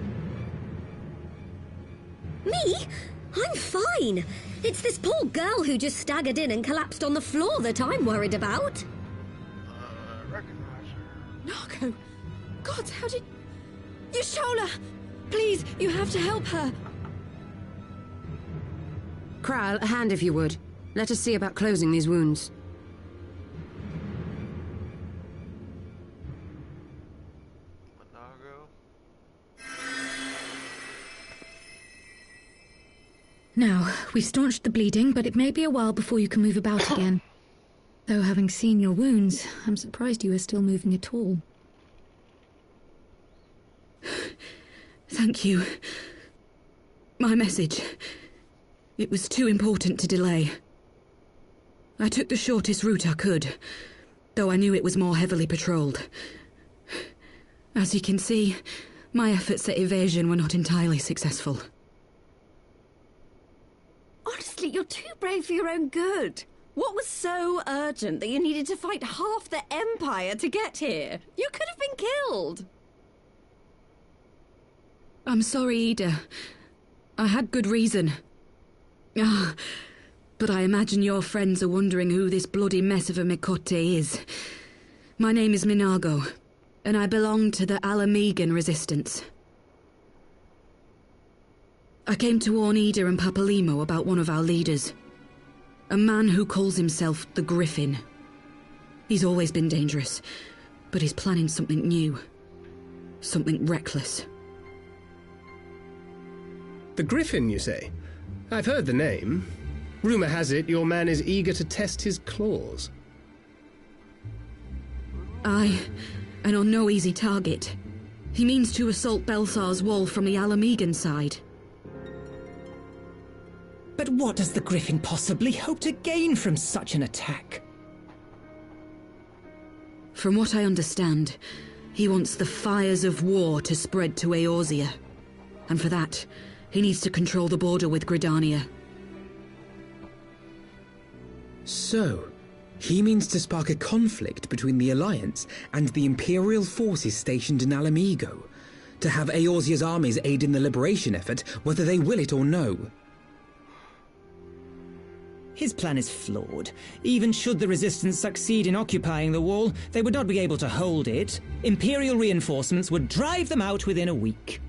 Me? I'm fine. It's this poor girl who just staggered in and collapsed on the floor that I'm worried about.
Recognize her.
Nago! God, how did... Y'shtola! Please, you have to help her.
Kral, a hand if you would. Let us see about closing these wounds.
Now, we've staunched the bleeding, but it may be a while before you can move about again. Though having seen your wounds, I'm surprised you are still moving at all.
Thank you. My message. It was too important to delay. I took the shortest route I could, though I knew it was more heavily patrolled. As you can see, my efforts at evasion were not entirely successful.
Honestly, you're too brave for your own good. What was so urgent that you needed to fight half the Empire to get here? You could have been killed.
I'm sorry, Ida. I had good reason. But I imagine your friends are wondering who this bloody mess of a Mikote is. My name is Minago, and I belong to the Alamegan Resistance. I came to warn Ida and Papalimo about one of our leaders. A man who calls himself the Griffin. He's always been dangerous, but he's planning something new. Something reckless.
The Griffin, you say? I've heard the name. Rumor has it your man is eager to test his claws.
Aye, and on no easy target. He means to assault Belsar's wall from the Alamegan side.
But what does the Griffin possibly hope to gain from such an attack?
From what I understand, he wants the fires of war to spread to Eorzea. And for that, he needs to control the border with Gridania.
So, he means to spark a conflict between the Alliance and the Imperial forces stationed in Alamigo, to have Eorzea's armies aid in the liberation effort, whether they will it or no.
His plan is flawed. Even should the Resistance succeed in occupying the wall, they would not be able to hold it. Imperial reinforcements would drive them out within a week.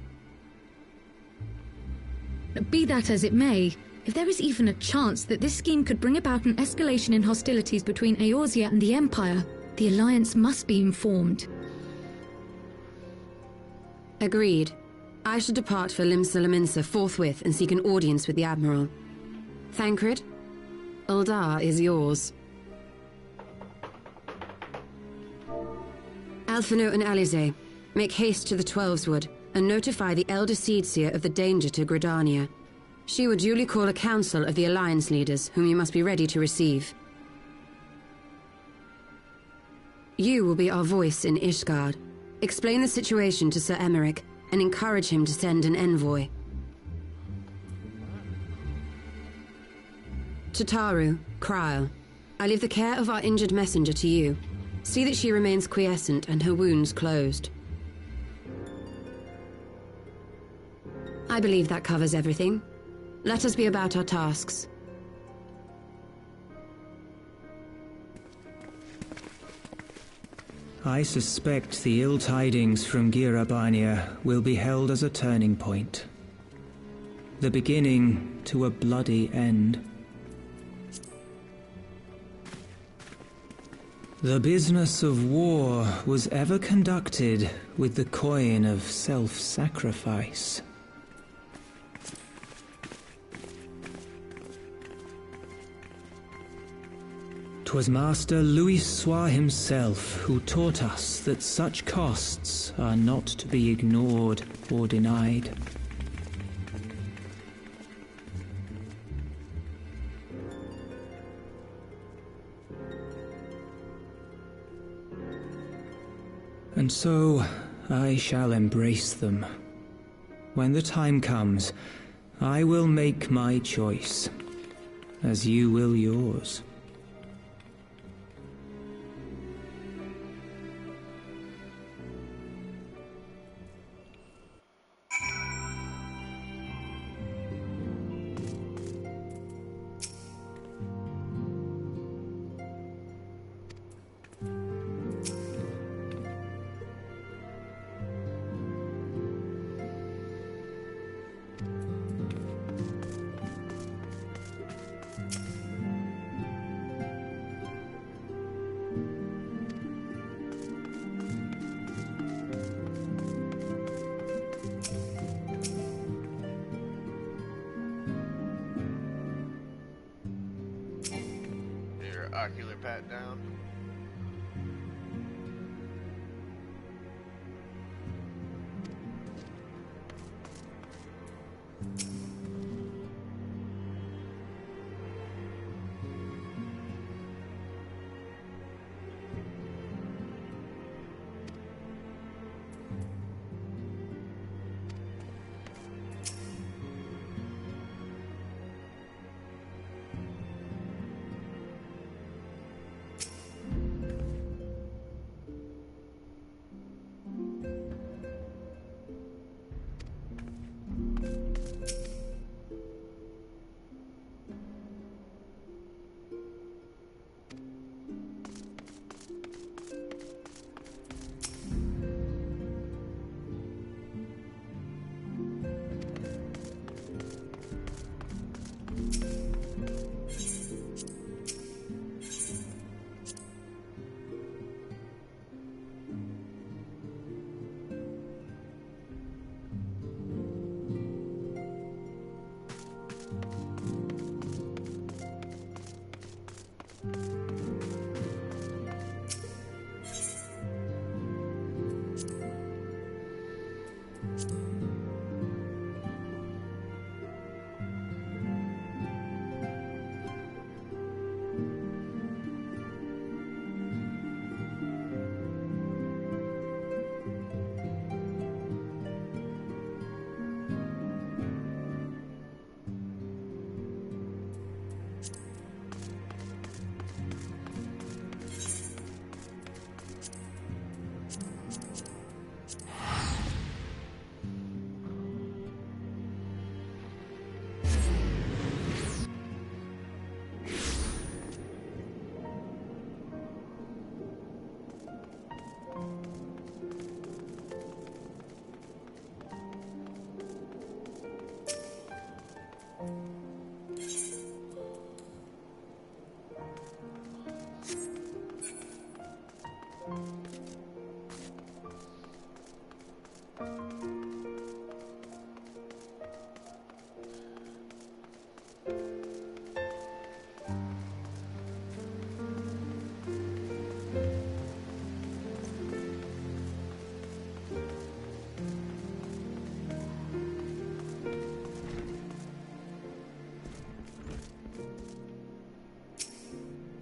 Be that as it may, if there is even a chance that this scheme could bring about an escalation in hostilities between Eorzea and the Empire, the Alliance must be informed.
Agreed. I should depart for Limsa Lominsa forthwith and seek an audience with the Admiral. Thancred, Uldar is yours. Alphino and Alize, make haste to the Twelveswood and notify the Elder Seedseer of the danger to Gridania. She will duly call a council of the Alliance leaders, whom you must be ready to receive. You will be our voice in Ishgard. Explain the situation to Sir Emmerich and encourage him to send an envoy. To Taru, Krile, I leave the care of our injured messenger to you. See that she remains quiescent and her wounds closed. I believe that covers everything. Let us be about our tasks.
I suspect the ill tidings from Girabania will be held as a turning point. The beginning to a bloody end. The business of war was ever conducted with the coin of self-sacrifice. 'Twas Master Louisoix himself who taught us that such costs are not to be ignored or denied. And so I shall embrace them. When the time comes, I will make my choice, as you will yours.
Ocular pat down.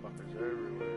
Fuckers everywhere.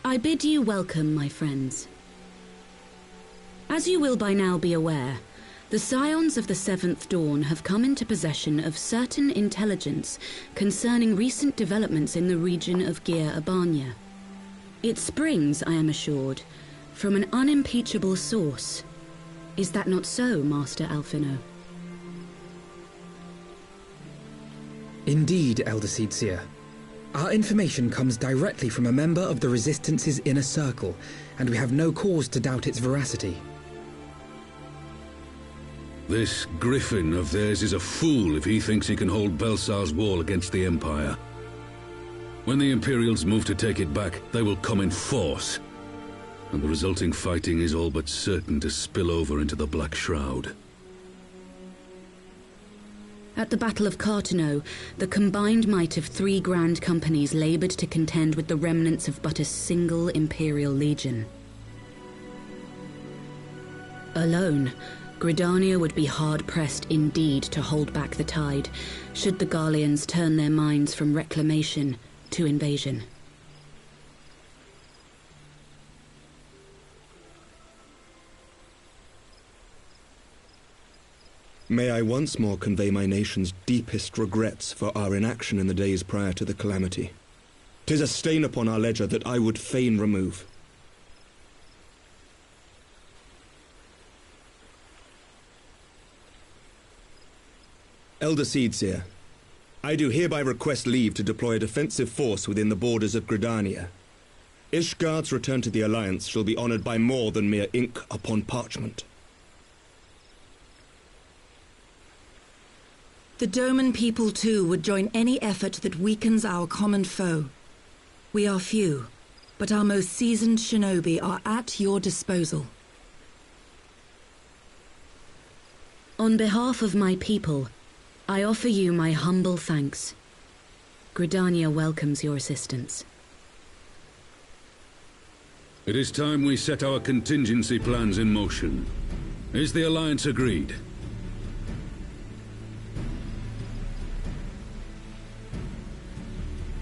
I bid you welcome, my friends. As you will by now be aware, the Scions of the Seventh Dawn have come into possession of certain intelligence concerning recent developments in the region of Gyr Abania. It springs, I am assured, from an unimpeachable source. Is that not so, Master Alphino?
Indeed, Elder Seedseer. Our information comes directly from a member of the Resistance's inner circle, and we have no cause to doubt its veracity.
This Griffin of theirs is a fool if he thinks he can hold Belsar's wall against the Empire. When the Imperials move to take it back, they will come in force, and the resulting fighting is all but certain to spill over into the Black Shroud.
At the Battle of Carteneau, the combined might of 3 grand companies laboured to contend with the remnants of but a single Imperial legion. Alone, Gridania would be hard-pressed indeed to hold back the tide, should the Garleans turn their minds from reclamation to invasion.
May I once more convey my nation's deepest regrets for our inaction in the days prior to the calamity. 'Tis a stain upon our ledger that I would fain remove. Elder Seedseer, I do hereby request leave to deploy a defensive force within the borders of Gridania. Ishgard's return to the Alliance shall be honoured by more than mere ink upon parchment.
The Doman people, too, would join any effort that weakens our common foe. We are few, but our most seasoned shinobi are at your disposal.
On behalf of my people, I offer you my humble thanks. Gridania welcomes your assistance.
It is time we set our contingency plans in motion. Is the Alliance agreed?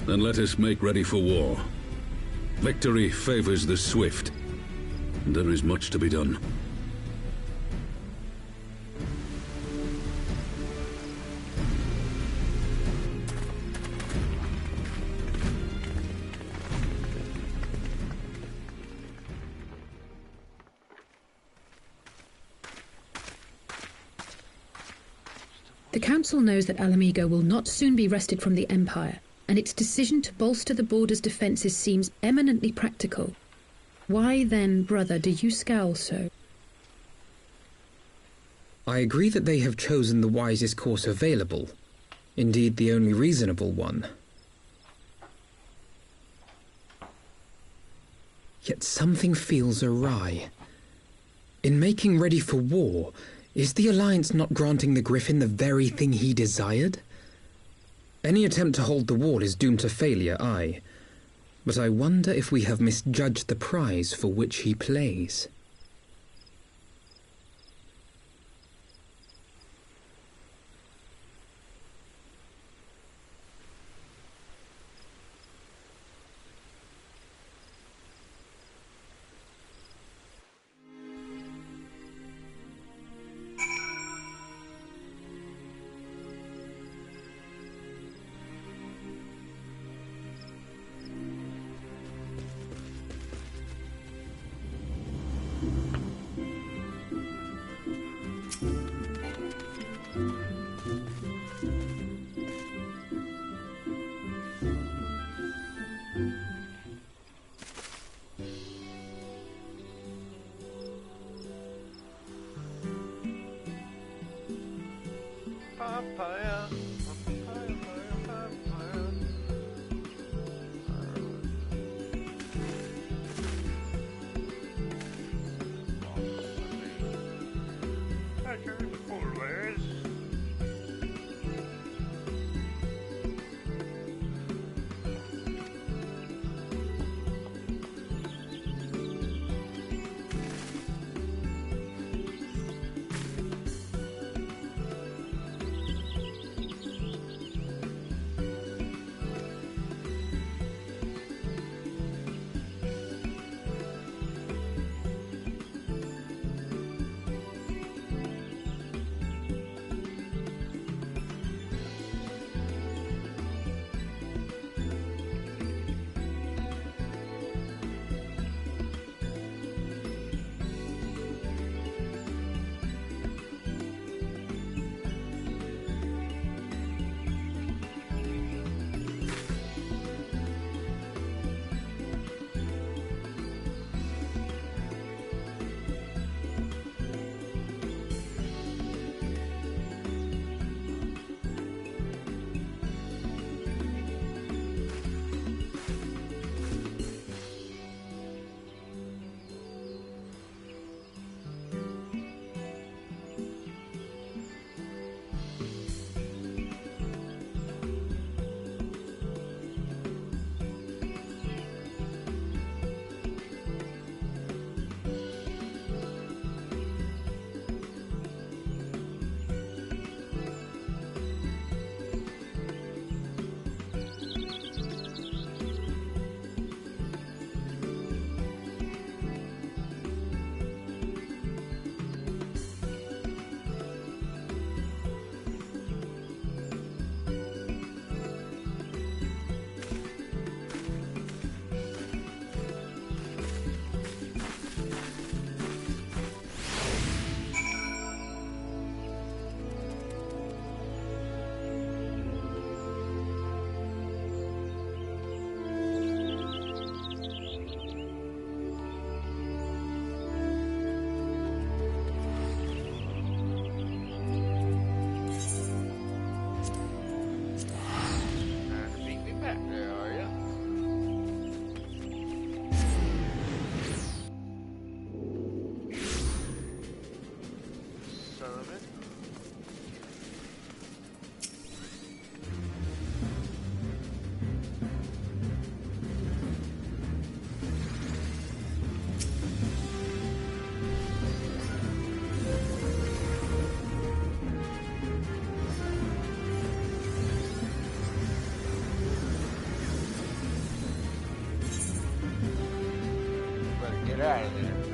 Then let us make ready for war. Victory favors the swift, and there is much to be done.
The Council knows that Alamigo will not soon be wrested from the Empire, and its decision to bolster the border's defences seems eminently practical. Why then, brother, do you scowl so?
I agree that they have chosen the wisest course available, indeed the only reasonable one. Yet something feels awry. In making ready for war, is the Alliance not granting the Griffin the very thing he desired? Any attempt to hold the wall is doomed to failure, aye. But I wonder if we have misjudged the prize for which he plays.
Papaya. Get out of there.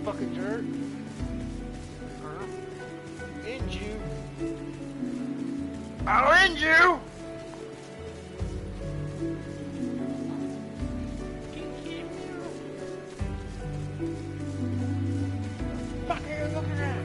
fucking jerk. End you. I'll end you! Fuck are you looking at?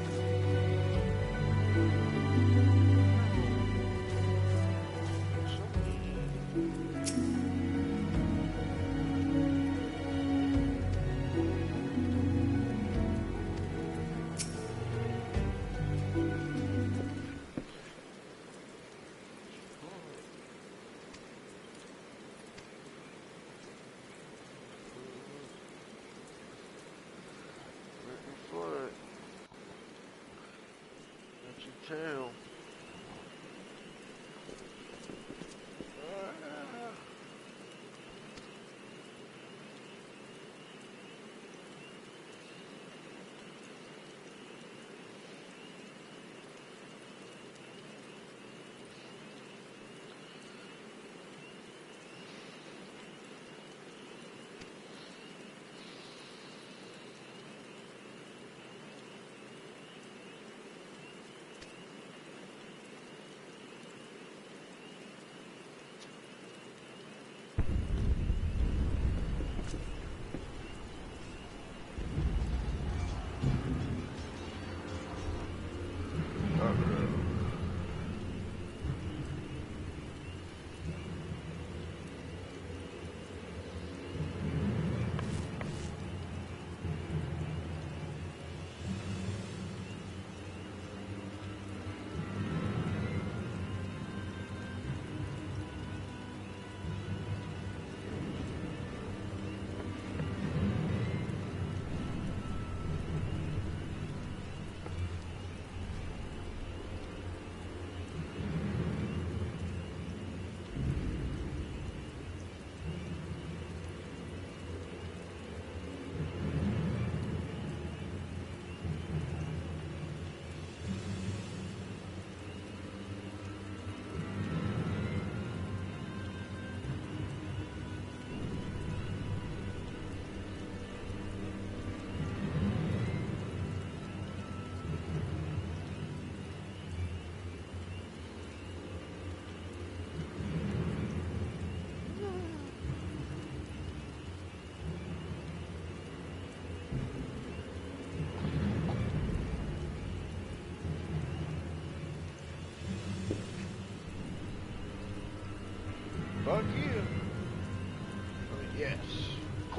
Tail.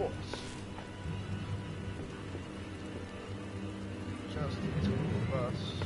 course. Just the two of us.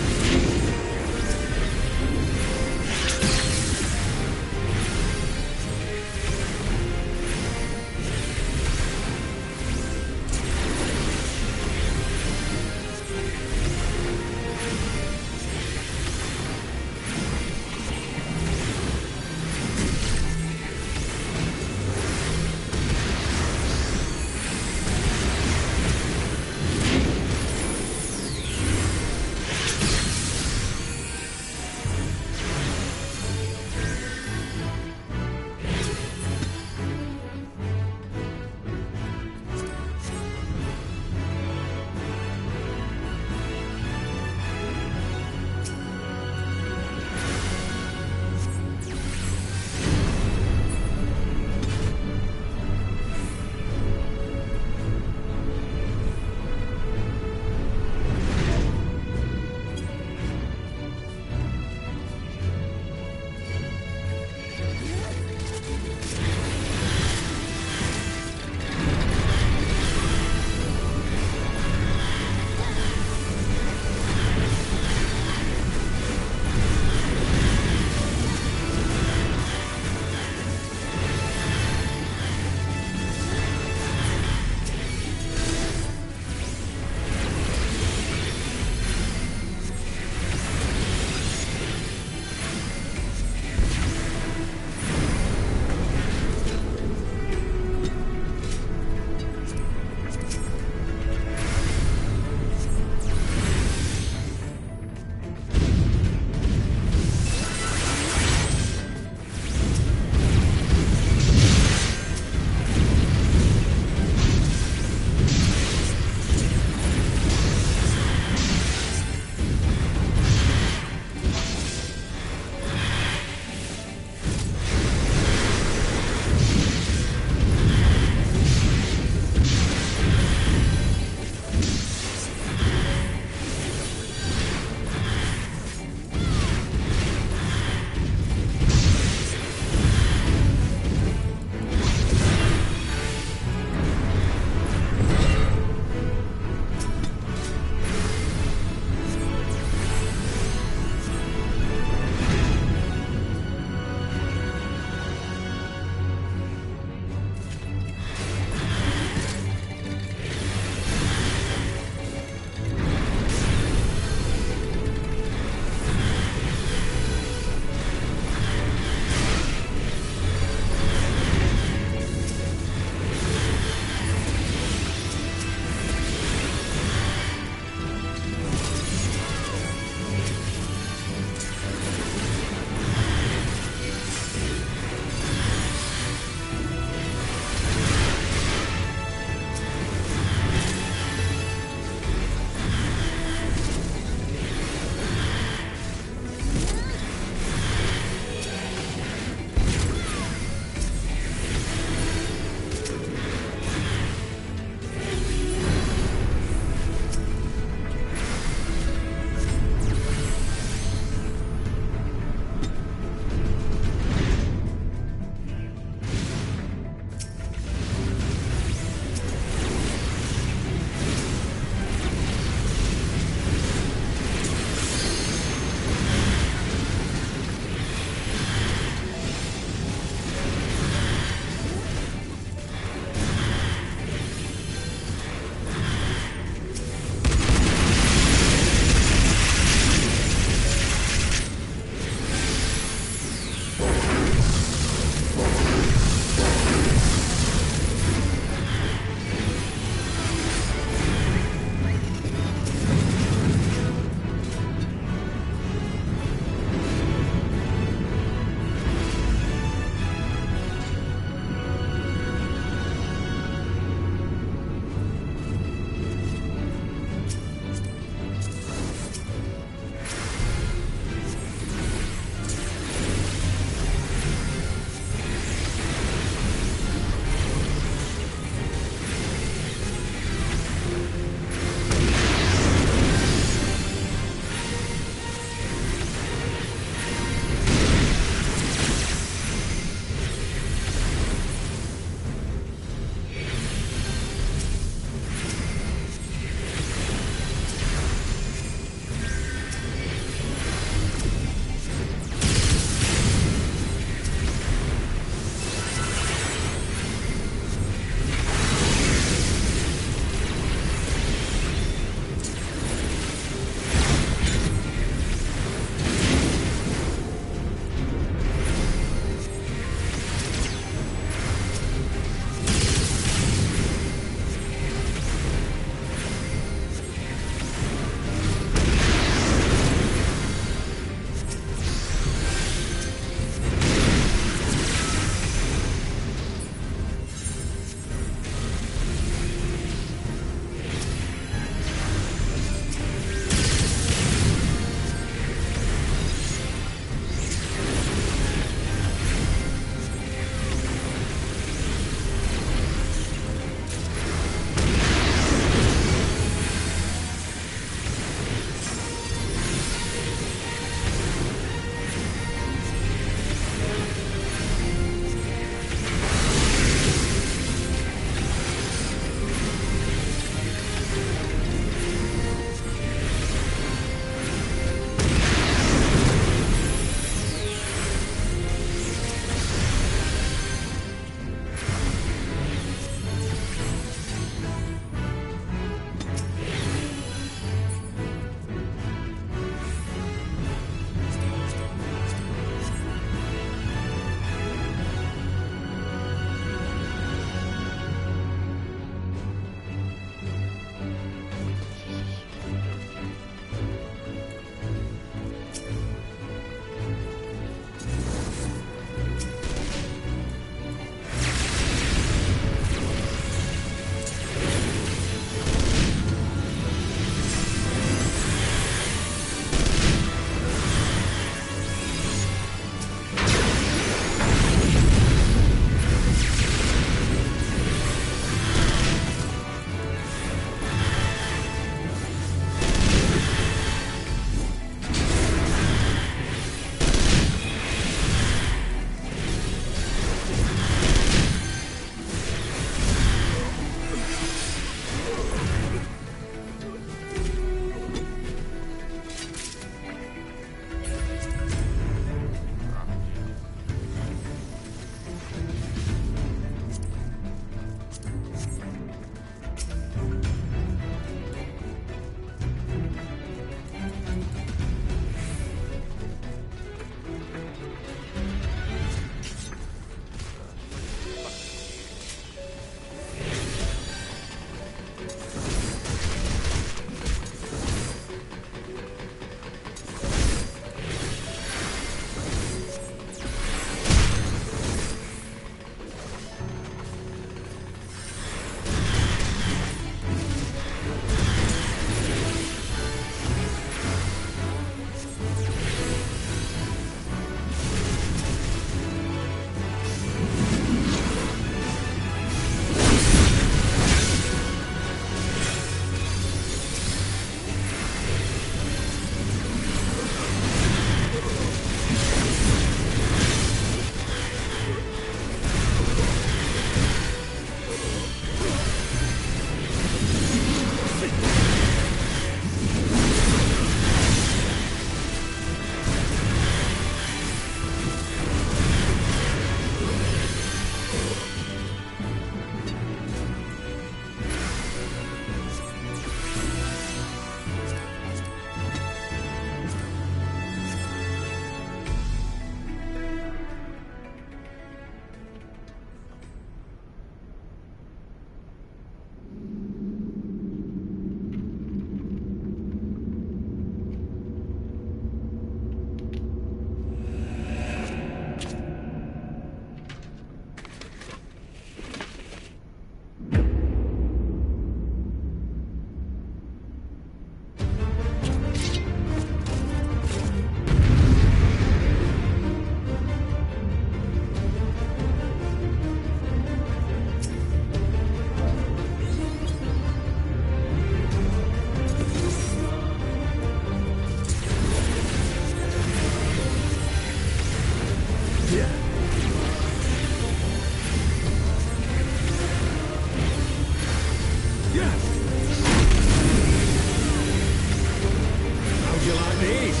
How'd you like these?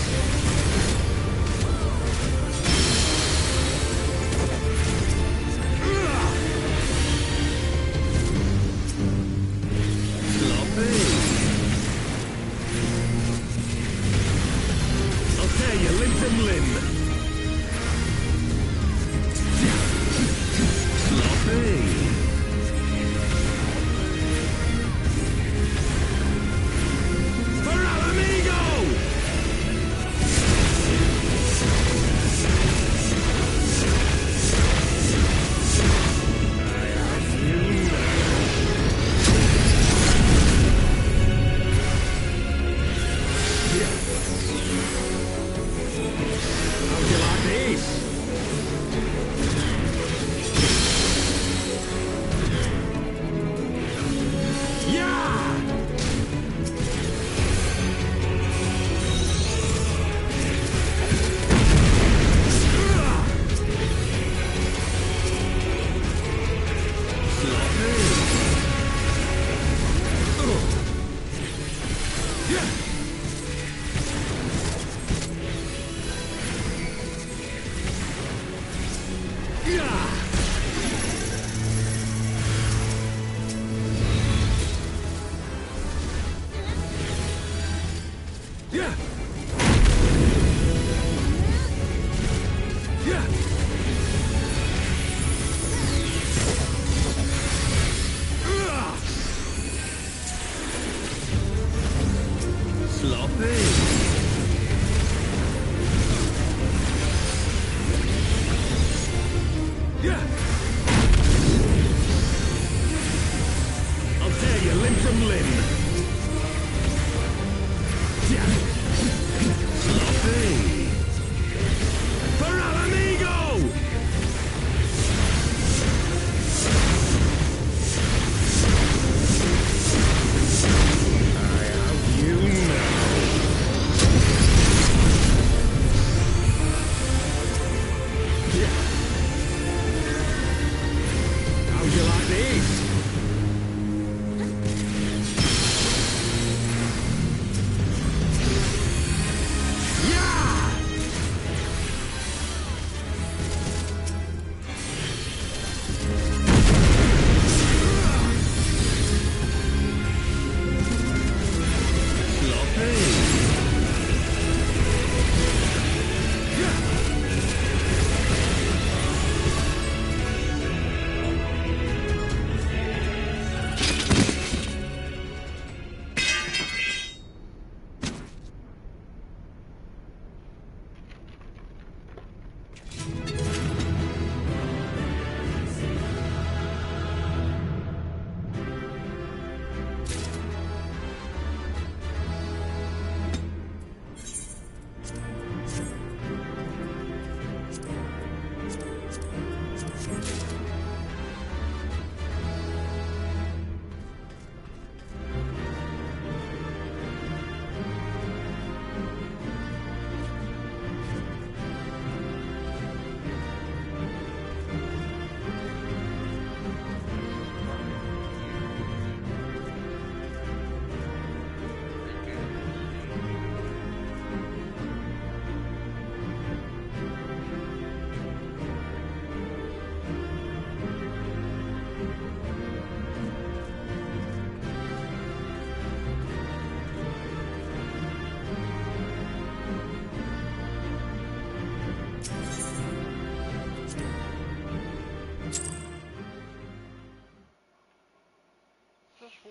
Sloppy. I'll tear you limb from limb. Sloppy. For Alamigo! How'd you like these? Yeah! I'll tear you limb from limb. Sloppy. For Alamigo! I have you now. How'd you like these?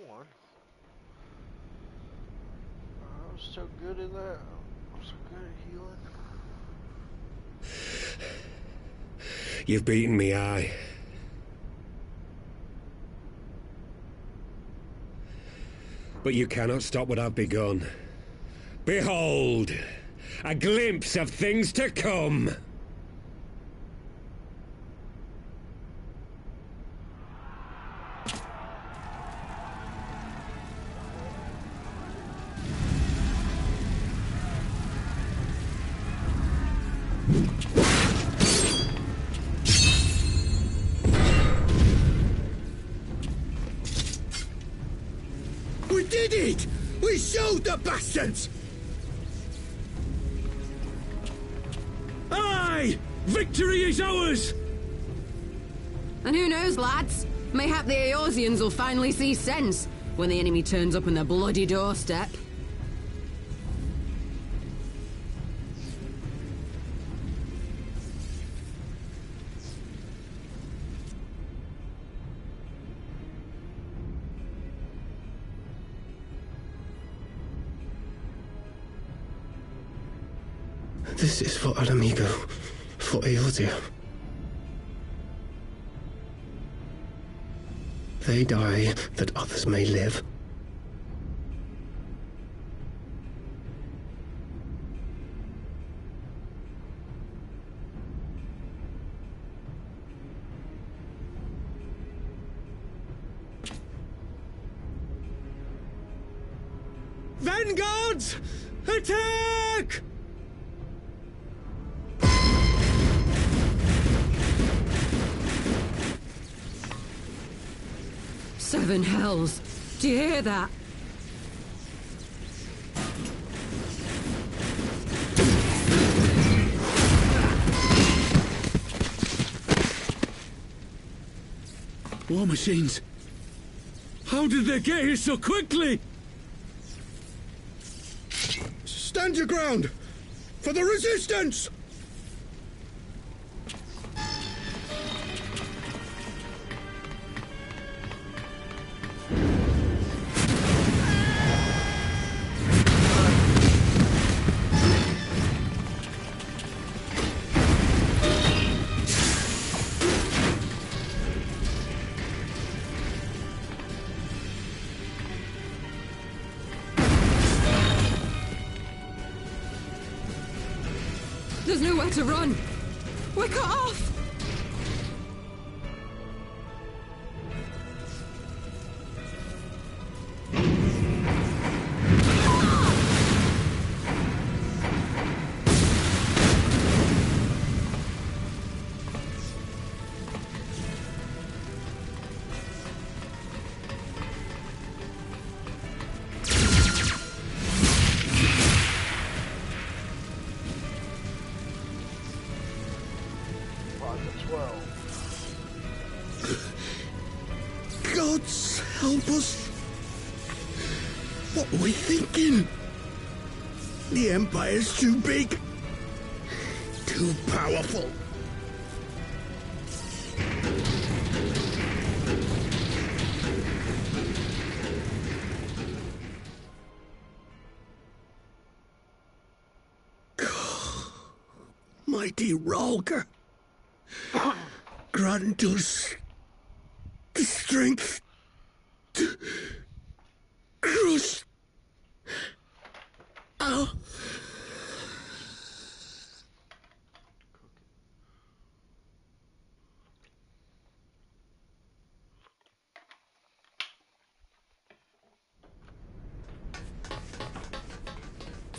One. I'm so good at that. I'm so good at healing.
You've beaten me, aye. But you cannot stop what I've begun. Behold, a glimpse of things to come.
Shoot the bastards!
Aye! Victory is ours!
And who knows, lads? Mayhap the Eorzeans will finally see sense when the enemy turns up on their bloody doorstep.
This is for Ala Mhigo, for Eorzea. They die that others may live.
Vanguards! Attack!
Seven hells! Do you hear that?
War machines! How did they get here so quickly?
Stand your ground! For the resistance!
There's nowhere to run! We're cut off!
Gods help us! What were we thinking? The Empire's too big, too powerful. Mighty Rhalgr, grant us the strength to crush our...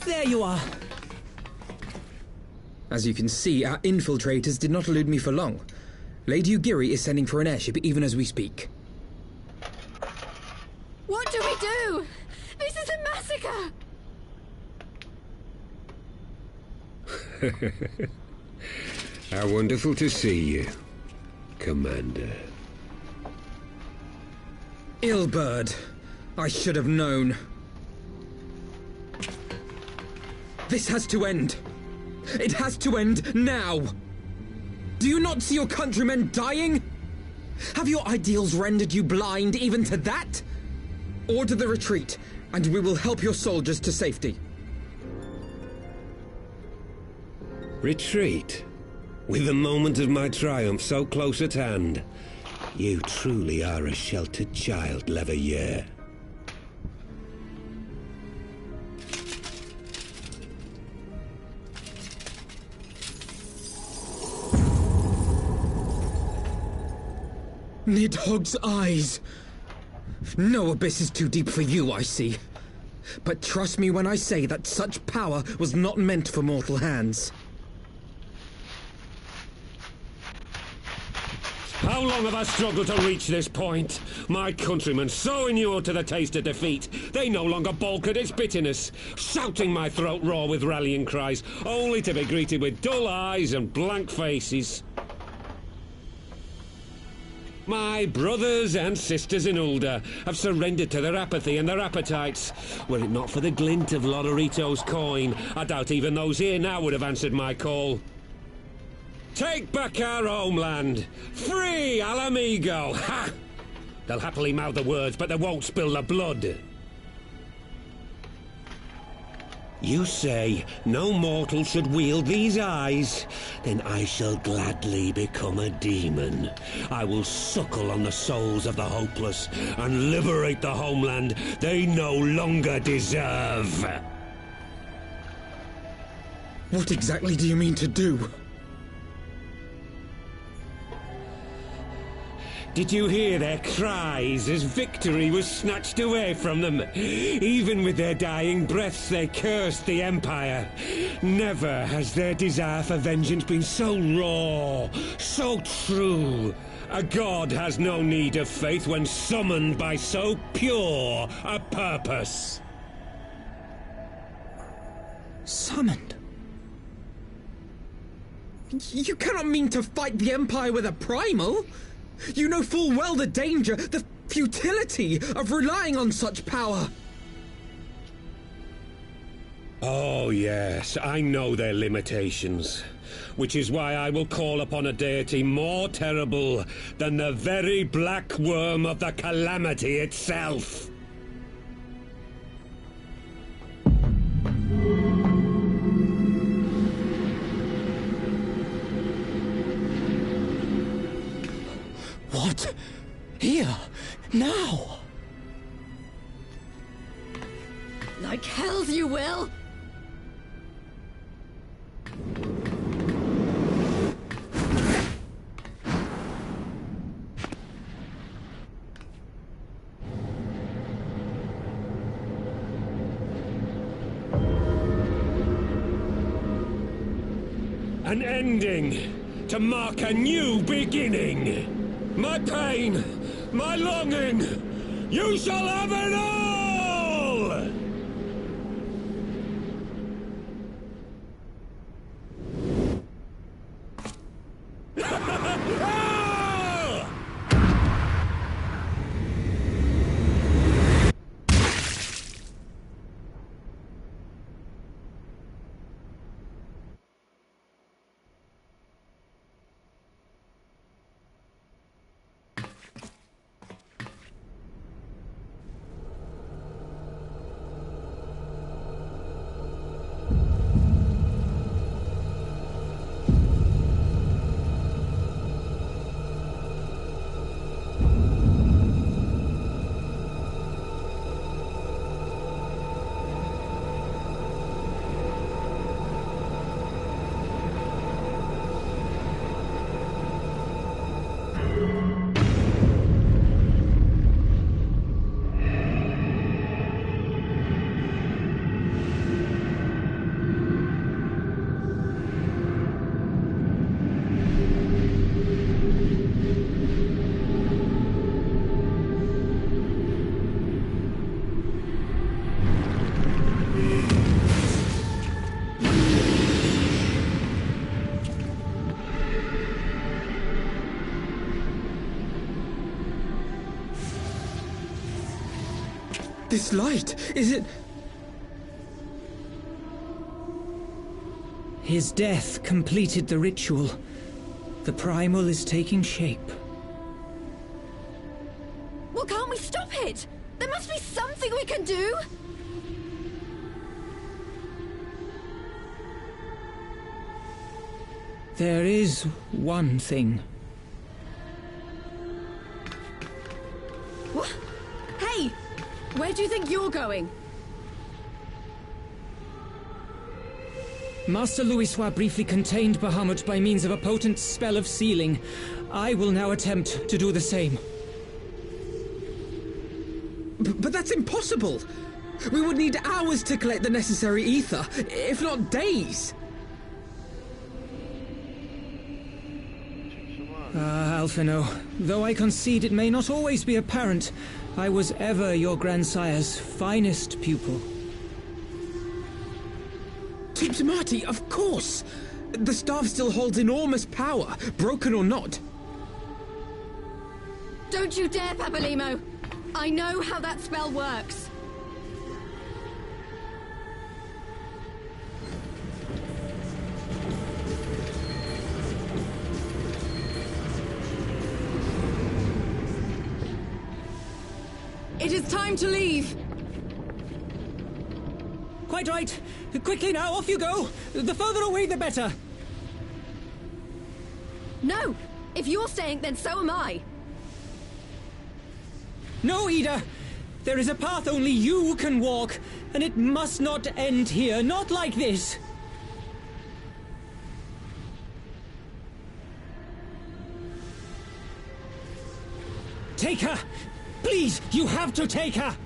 There you are.
As you can see, our infiltrators did not elude me for long. Lady Ugiri is sending for an airship even as we speak.
What do we do? This is a massacre!
How wonderful to see you, Commander.
Ilberd, I should have known. This has to end. It has to end now. Do you not see your countrymen dying? Have your ideals rendered you blind even to that? Order the retreat, and we will help your soldiers to safety.
Retreat? With the moment of my triumph so close at hand? You truly are a sheltered child, Leveilleur.
Nidhogg's eyes. No abyss is too deep for you, I see. But trust me when I say that such power was not meant for mortal hands.
How long have I struggled to reach this point? My countrymen, so inured to the taste of defeat, they no longer balk at its bitterness, shouting my throat raw with rallying cries, only to be greeted with dull eyes and blank faces. My brothers and sisters in Ulda have surrendered to their apathy and their appetites. Were it not for the glint of Lodorito's coin, I doubt even those here now would have answered my call. Take back our homeland! Free Alamigo! Ha! They'll happily mouth the words, but they won't spill the blood. You say no mortal should wield these eyes? Then I shall gladly become a demon. I will suckle on the souls of the hopeless and liberate the homeland they no longer deserve.
What exactly do you mean to do?
Did you hear their cries as victory was snatched away from them? Even with their dying breaths, they cursed the Empire. Never has their desire for vengeance been so raw, so true. A god has no need of faith when summoned by so pure a purpose.
Summoned? You cannot mean to fight the Empire with a primal! You know full well the danger, the futility of relying on such power.
Oh yes, I know their limitations. Which is why I will call upon a deity more terrible than the very black worm of the calamity itself.
What? Here? Now?
Like hells you will!
An ending to mark a new beginning. My pain, my longing, you shall have it all!
This light, is it...
His death completed the ritual. The primal is taking shape.
Well, can't we stop it? There must be something we can do!
There is one thing.
What? Hey! Where do you think you're going?
Master Louisoix briefly contained Bahamut by means of a potent spell of sealing. I will now attempt to do the same.
But that's impossible! We would need hours to collect the necessary ether, if not days!
Ah, Alphino, though I concede it may not always be apparent, I was ever your grandsire's finest pupil.
Tipsymati, of course! The staff still holds enormous power, broken or not.
Don't you dare, Papalymo! I know how that spell works. It is time to leave!
Quite right. Quickly now, off you go. The further away, the better.
No! If you're staying, then so am I.
No, Ida. There is a path only you can walk, and it must not end here. Not like this. Take her! Please, you have to take her!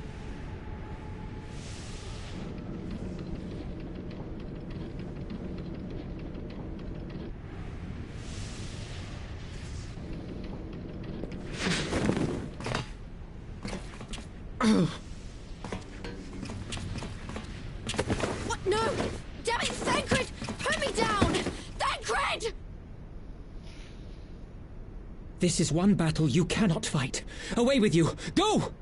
What? No! Damn it, Thancred! Put me down! Thancred!
This is one battle you cannot fight. Away with you! Go!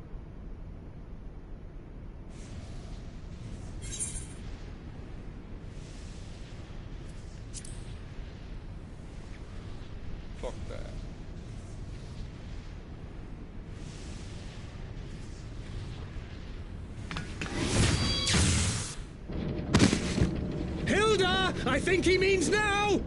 Fuck that.
Hilda! I think he means now!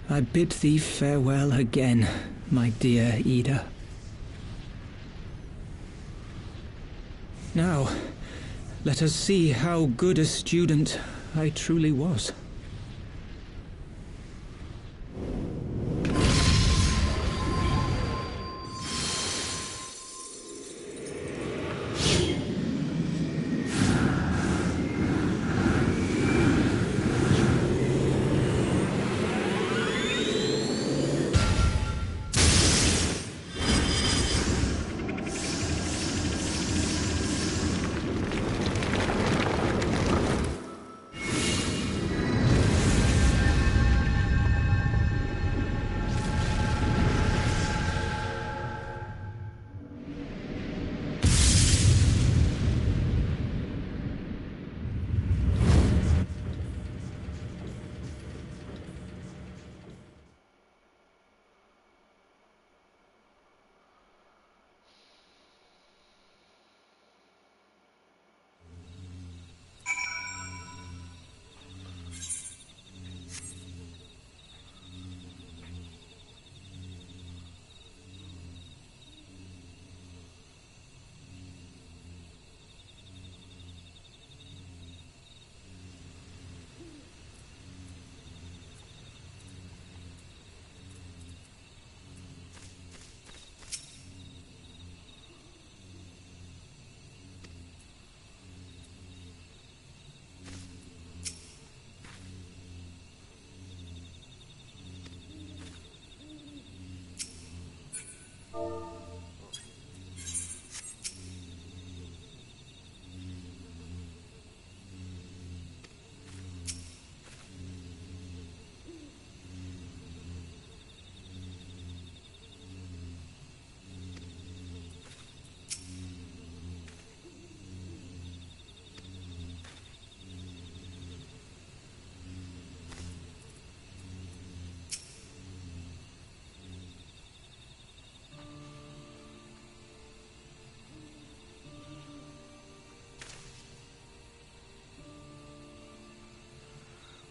I bid thee farewell again, my dear Ida. Now, let us see how good a student I truly was.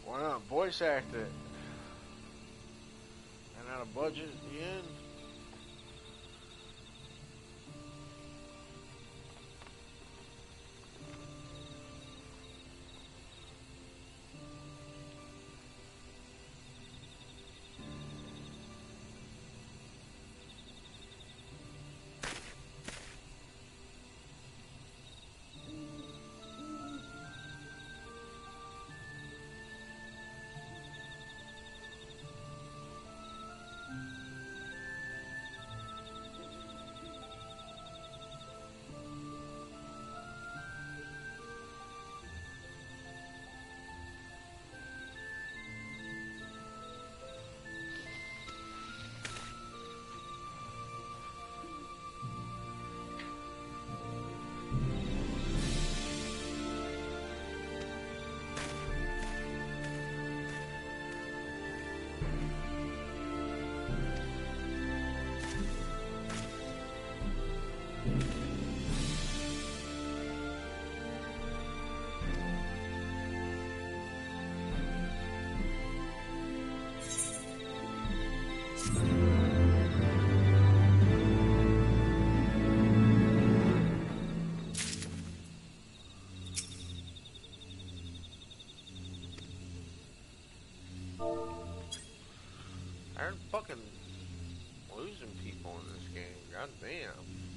Why not voice act it? And out of budget at the end? I'm fucking losing people in this game. God damn.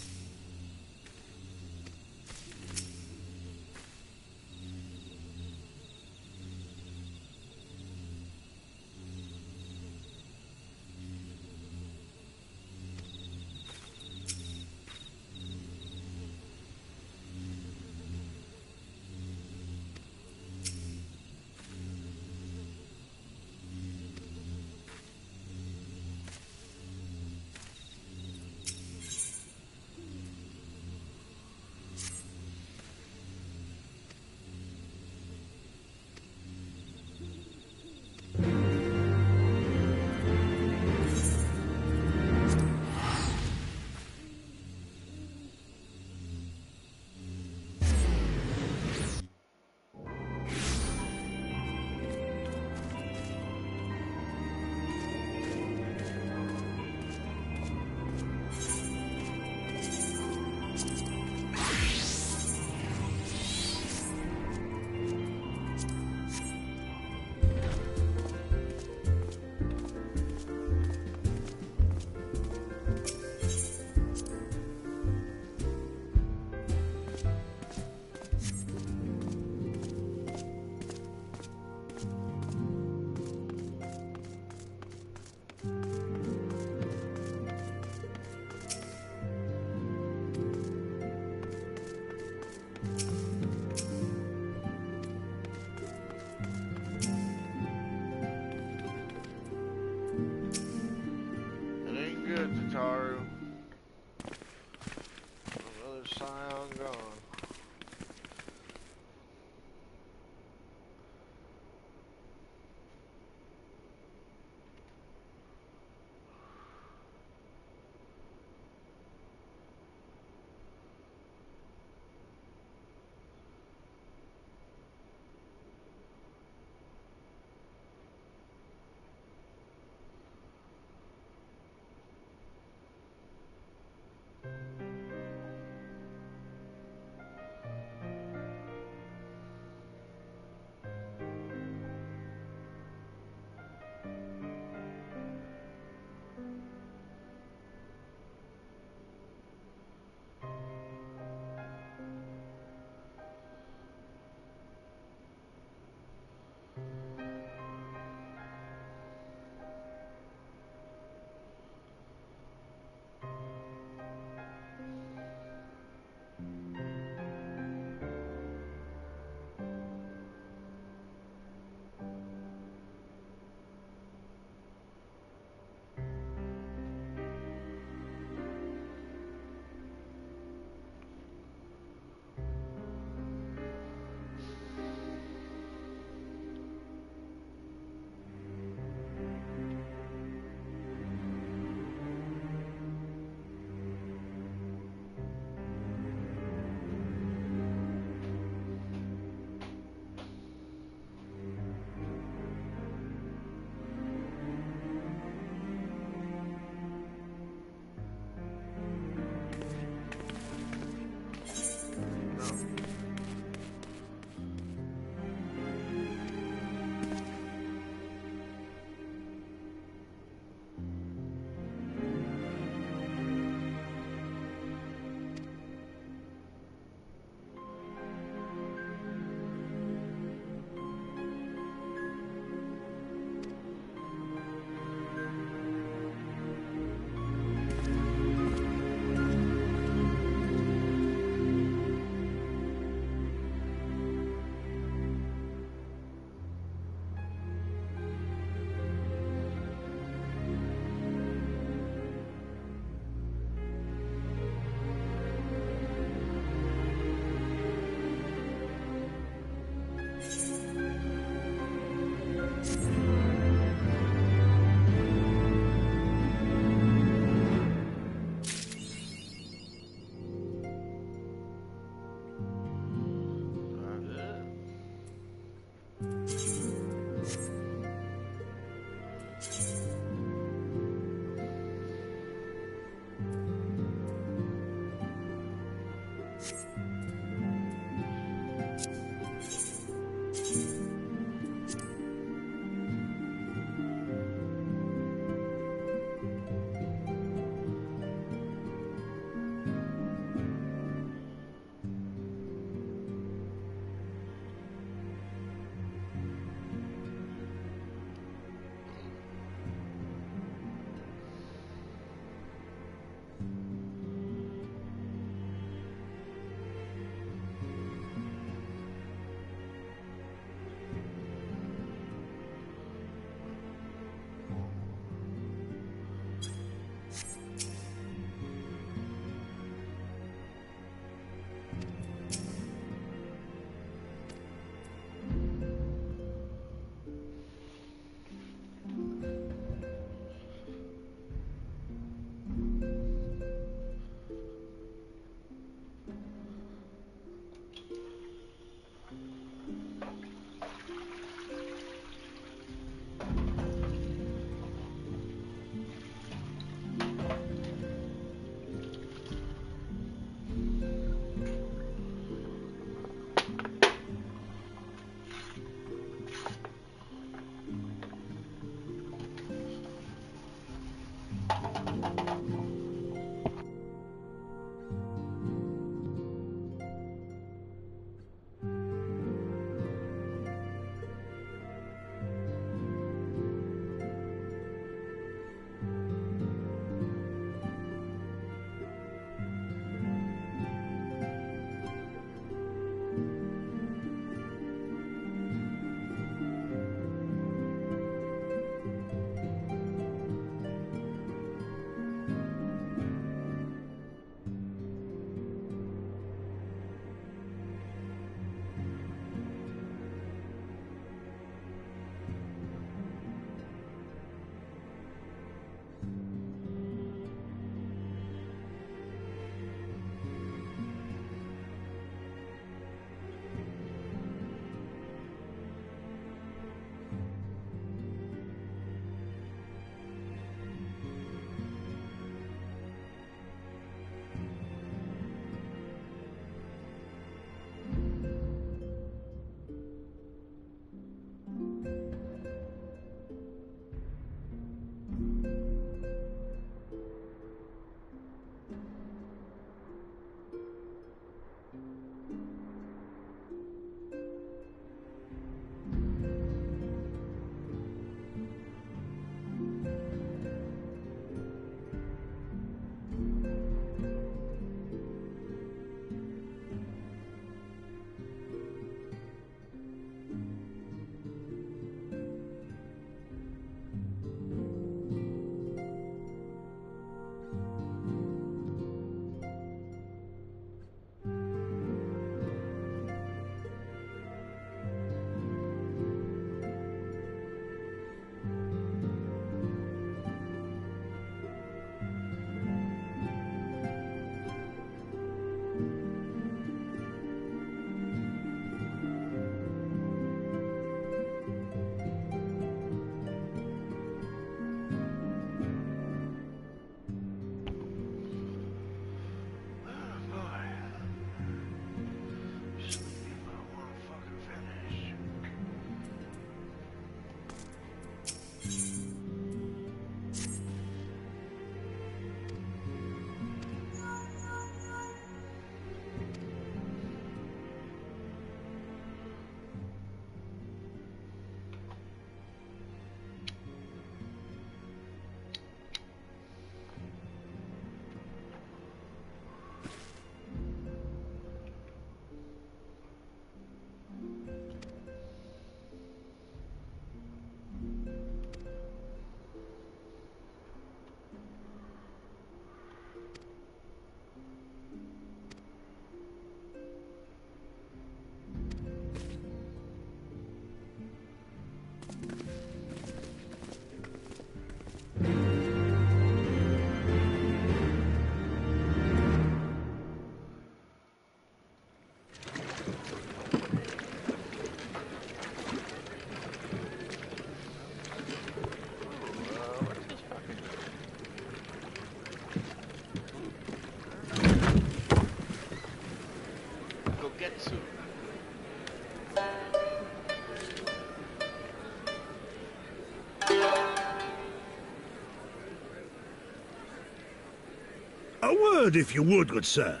A word, if you would, good sir.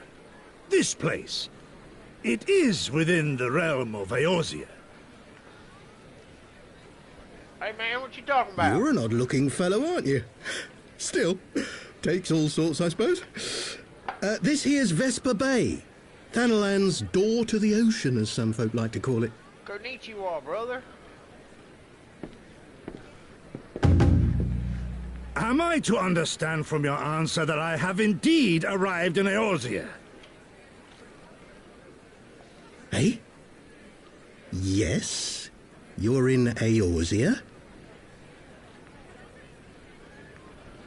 This place, it is within the realm of Eorzea.
Hey man, what you talking about?
You're an odd-looking fellow, aren't you? Still, takes all sorts, I suppose. This here's Vesper Bay. Thanalan's door to the ocean, as some folk like to call it.
Konnichiwa, brother.
Am I to understand from your answer that I have indeed arrived in Eorzea?
Eh? Yes, you're in Eorzea.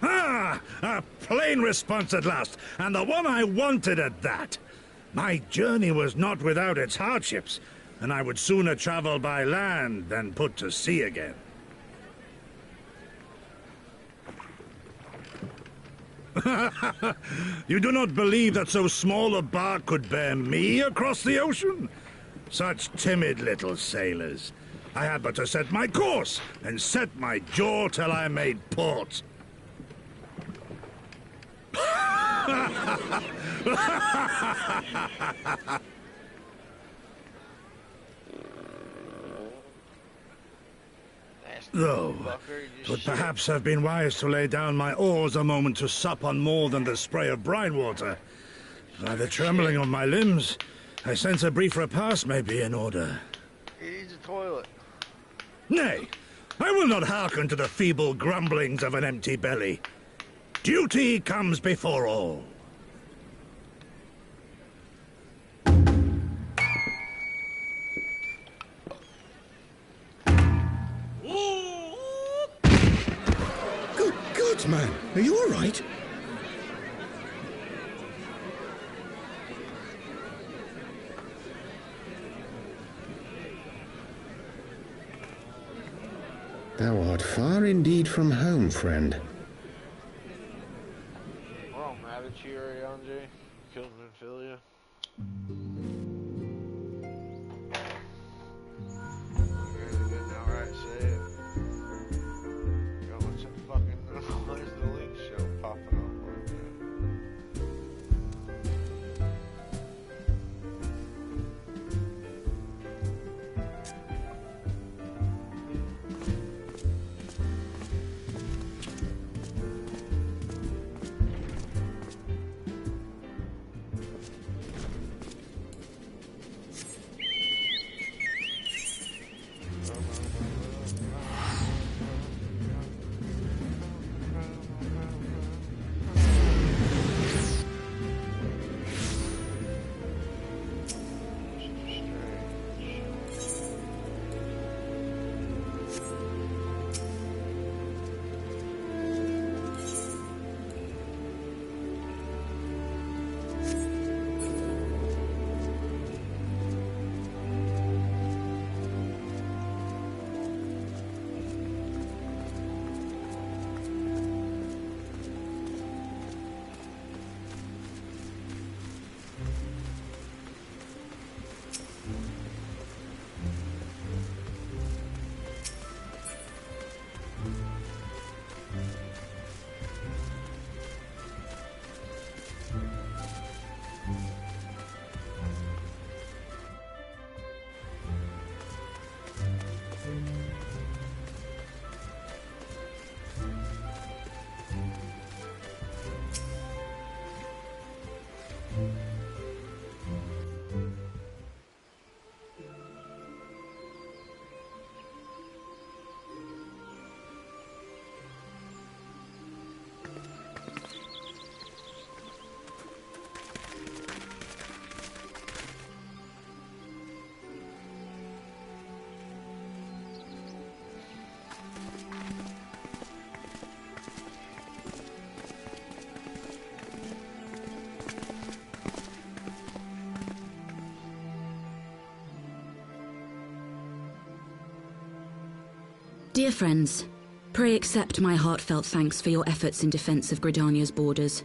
Ah! A plain response at last, and the one I wanted at that. My journey was not without its hardships, and I would sooner travel by land than put to sea again. You do not believe that so small a bark could bear me across the ocean? Such timid little sailors. I had but to set my course and set my jaw till I made port. Though, it would perhaps have been wise to lay down my oars a moment to sup on more than the spray of brine water. By the trembling of my limbs, I sense a brief repast may be in order.
He needs a toilet.
Nay, I will not hearken to the feeble grumblings of an empty belly. Duty comes before all.
Good man, are you all right?
Thou art far indeed from home, friend.
Well, I'm mad at you, Arianze. Killed Minfilia.
Dear friends, pray accept my heartfelt thanks for your efforts in defense of Gridania's borders.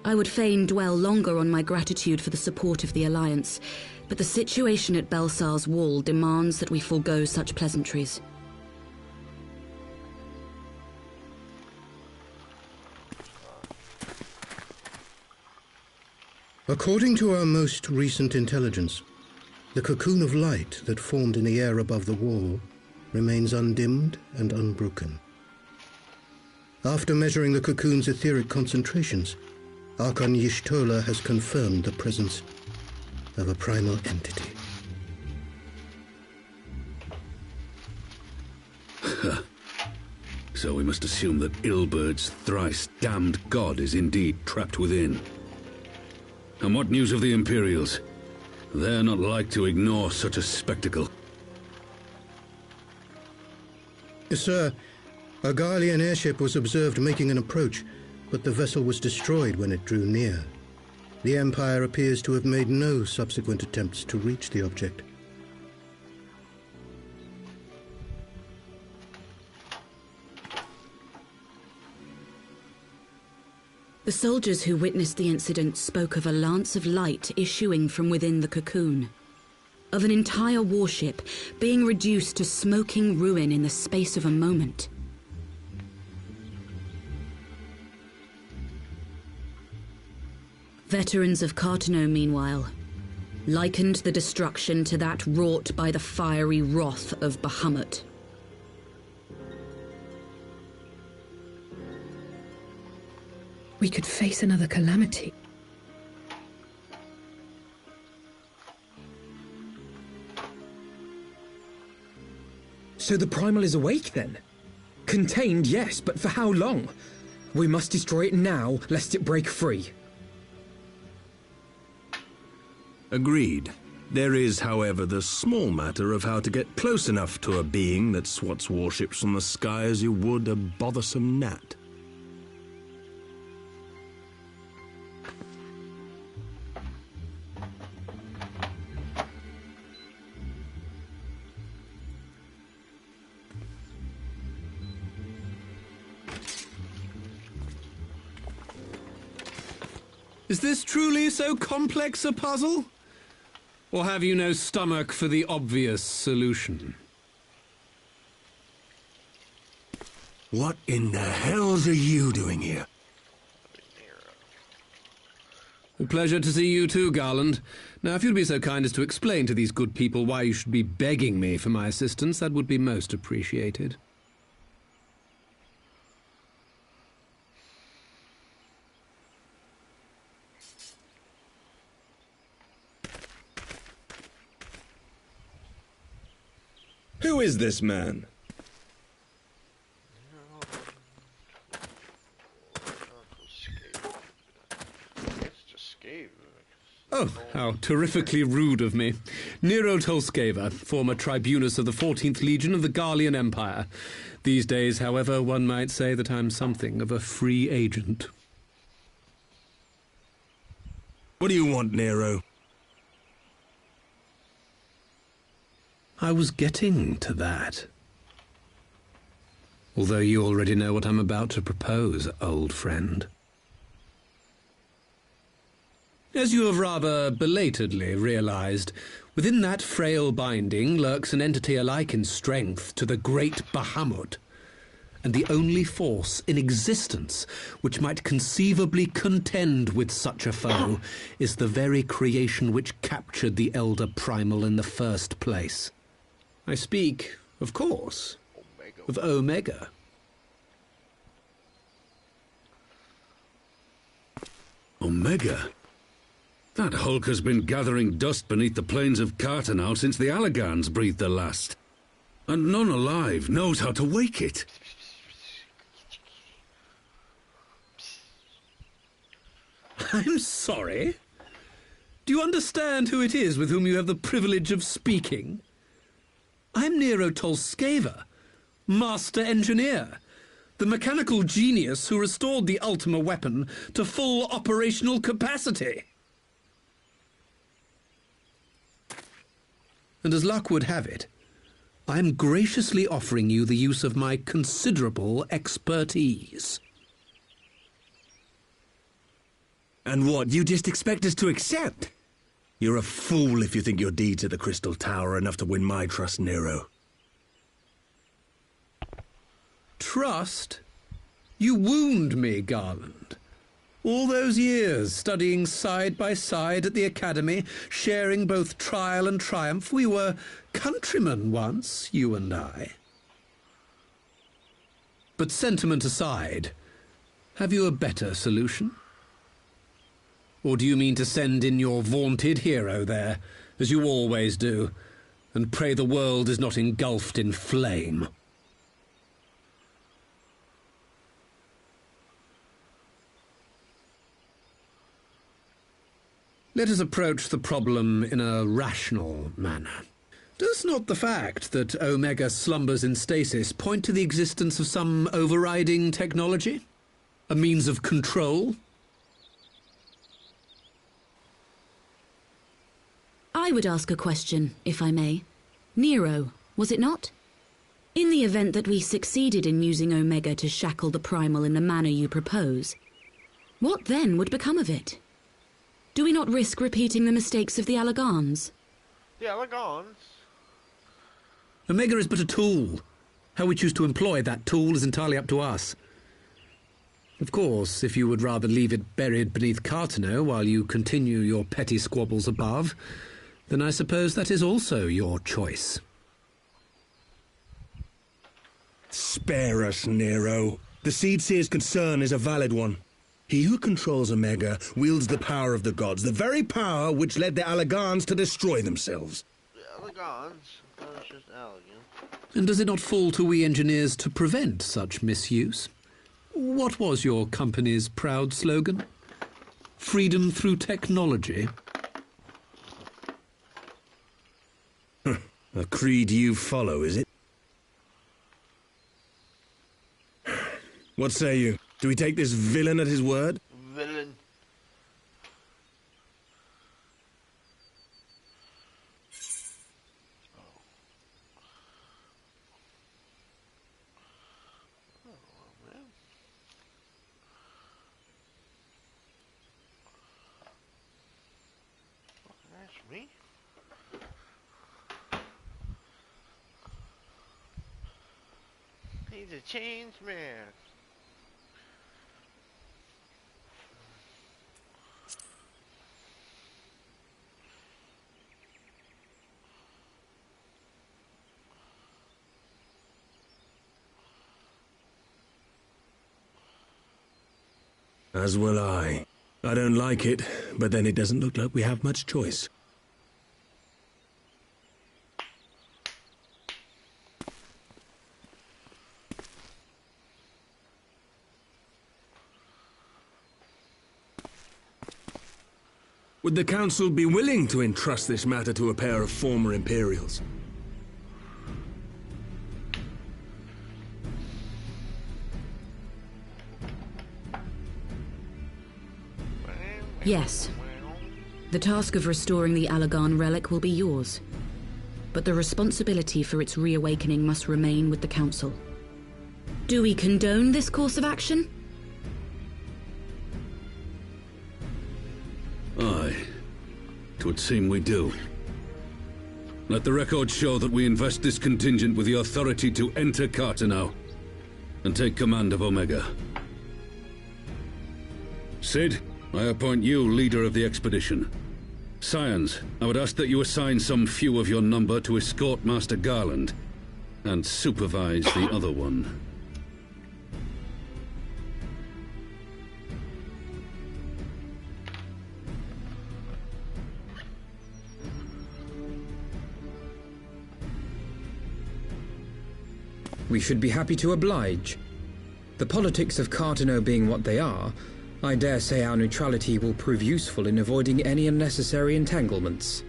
I would fain dwell longer on my gratitude for the support of the Alliance, but the situation at Belsar's Wall demands that we forego such pleasantries.
According to our most recent intelligence, the cocoon of light that formed in the air above the wall remains undimmed and unbroken. After measuring the cocoon's etheric concentrations, Archon Y'shtola has confirmed the presence of a primal entity.
So we must assume that Ilbert's thrice-damned god is indeed trapped within. And what news of the Imperials? They're not like to ignore such a spectacle.
Sir, a Garlean airship was observed making an approach, but the vessel was destroyed when it drew near. The Empire appears to have made no subsequent attempts to reach the object.
The soldiers who witnessed the incident spoke of a lance of light issuing from within the cocoon, of an entire warship being reduced to smoking ruin in the space of a moment. Veterans of Carteneau, meanwhile, likened the destruction to that wrought by the fiery wrath of Bahamut.
We could face another calamity.
So the Primal is awake then? Contained, yes, but for how long? We must destroy it now, lest it break free.
Agreed. There is, however, the small matter of how to get close enough to a being that swats warships from the sky as you would a bothersome gnat.
Is this truly so complex a puzzle? Or have you no stomach for the obvious solution?
What in the hells are you doing here?
A pleasure to see you too, Garland. Now, if you'd be so kind as to explain to these good people why you should be begging me for my assistance, that would be most appreciated.
Who is this man?
Oh, how terrifically rude of me. Nero Tolskeva, former tribunus of the 14th Legion of the Garlean Empire. These days, however, one might say that I'm something of a free agent.
What do you want, Nero?
I was getting to that. Although you already know what I'm about to propose, old friend. As you have rather belatedly realized, within that frail binding lurks an entity alike in strength to the great Bahamut, and the only force in existence which might conceivably contend with such a foe is the very creation which captured the Elder Primal in the first place. I speak, of course, of Omega.
Omega? That hulk has been gathering dust beneath the plains of Carteneau since the Allagans breathed their last. And none alive knows how to wake it.
I'm sorry? Do you understand who it is with whom you have the privilege of speaking? I'm Nero Tolskeva, Master Engineer, the mechanical genius who restored the Ultima weapon to full operational capacity. And as luck would have it, I am graciously offering you the use of my considerable expertise.
And what, you just expect us to accept? You're a fool if you think your deeds at the Crystal Tower are enough to win my trust, Nero.
Trust? You wound me, Garland. All those years, studying side by side at the academy, sharing both trial and triumph, we were countrymen once, you and I. But sentiment aside, have you a better solution? Or do you mean to send in your vaunted hero there, as you always do, and pray the world is not engulfed in flame? Let us approach the problem in a rational manner. Does not the fact that Omega slumbers in stasis point to the existence of some overriding technology? A means of control?
I would ask a question, if I may. Nero, was it not? In the event that we succeeded in using Omega to shackle the Primal in the manner you propose, what then would become of it? Do we not risk repeating the mistakes of the Allagans?
The Allagans?
Omega is but a tool. How we choose to employ that tool is entirely up to us. Of course, if you would rather leave it buried beneath Carteneau while you continue your petty squabbles above, then I suppose that is also your choice.
Spare us, Nero. The Seedseer's concern is a valid one. He who controls Omega wields the power of the gods, the very power which led the Allagans to destroy themselves.
The Allagans? I thought it was just Allagan.
And does it not fall to we engineers to prevent such misuse? What was your company's proud slogan? Freedom through technology?
A creed you follow, is it? What say you? Do we take this villain at his word?
Villain. Me? He's a changed man.
As will I. I don't like it, but then it doesn't look like we have much choice. Would the Council be willing to entrust this matter to a pair of former Imperials?
Yes. The task of restoring the Allagan relic will be yours. But the responsibility for its reawakening must remain with the Council. Do we condone this course of action?
Aye. It would seem we do. Let the record show that we invest this contingent with the authority to enter Carteneau and take command of Omega. Cid, I appoint you leader of the expedition. Scions, I would ask that you assign some few of your number to escort Master Garland and supervise the other one.
We should be happy to oblige. The politics of Carteneau being what they are, I dare say our neutrality will prove useful in avoiding any unnecessary entanglements.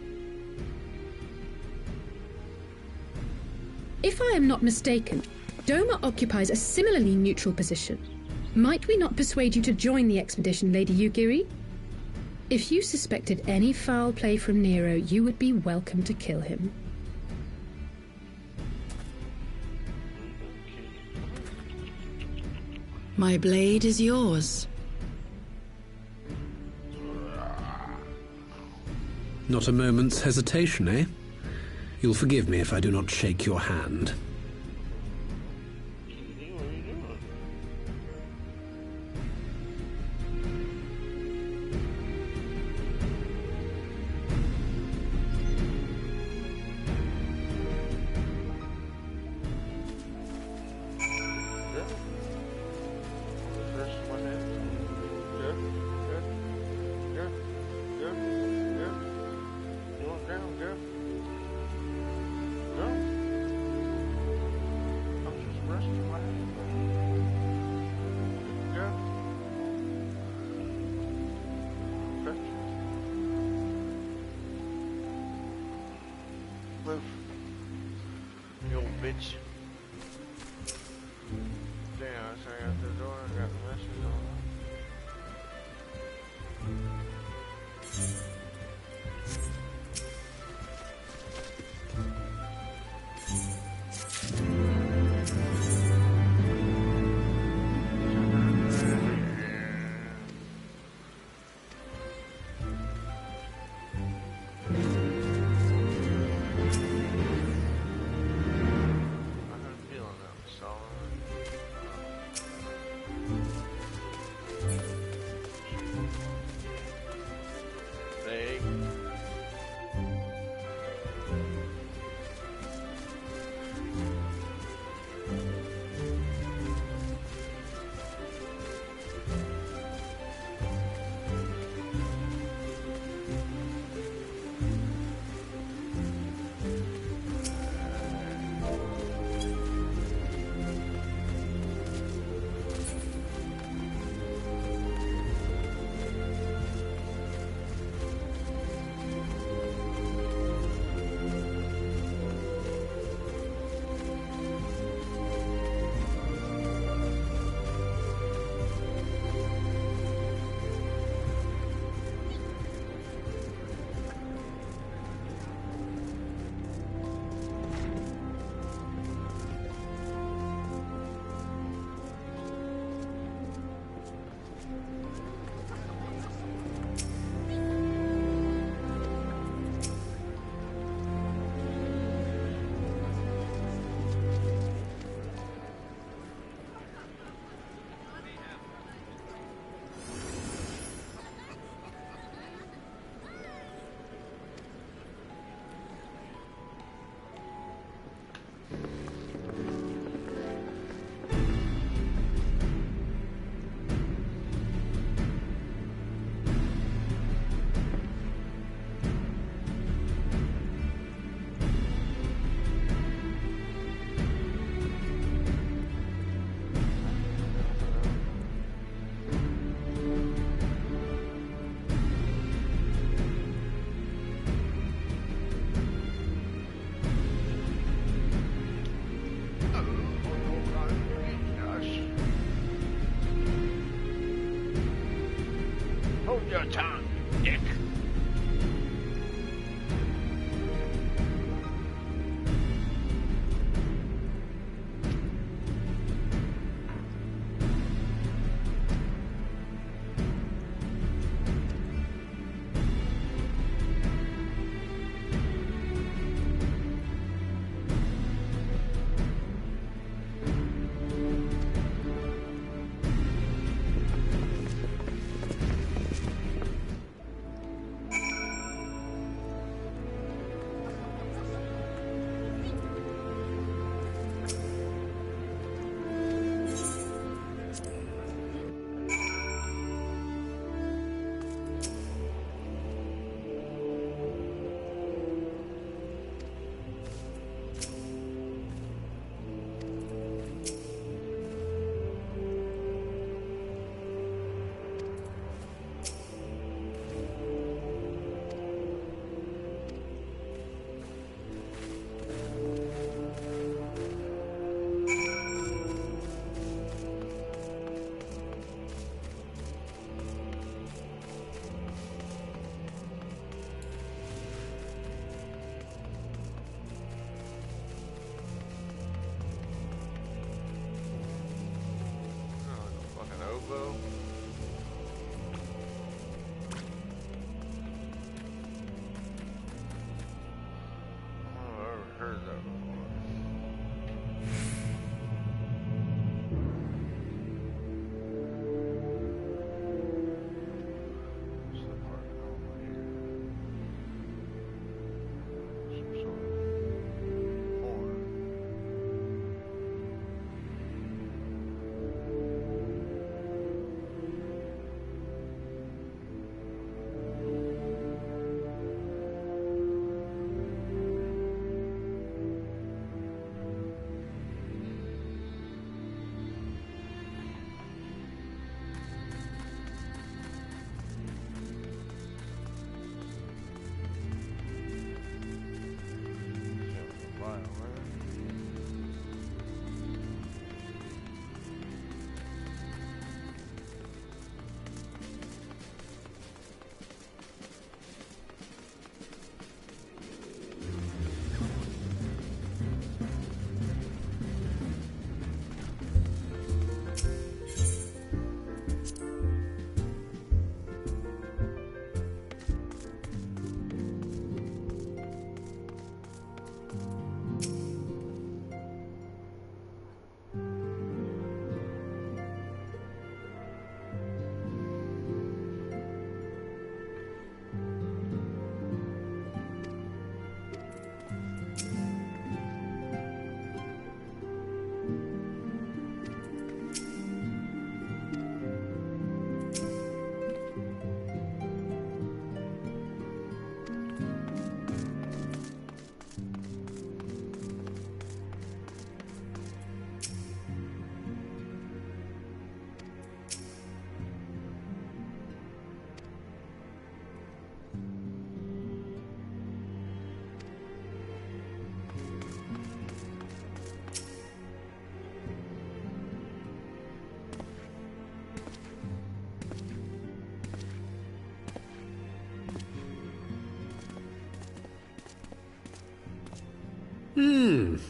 If I am not mistaken, Doma occupies a similarly neutral position. Might we not persuade you to join the expedition, Lady Yugiri? If you suspected any foul play from Nero, you would be welcome to kill him.
My blade is yours.
Not a moment's hesitation, eh? You'll forgive me if I do not shake your hand.
You old bitch. Damn, I say out the door and got the message on. Hold your tongue, dick.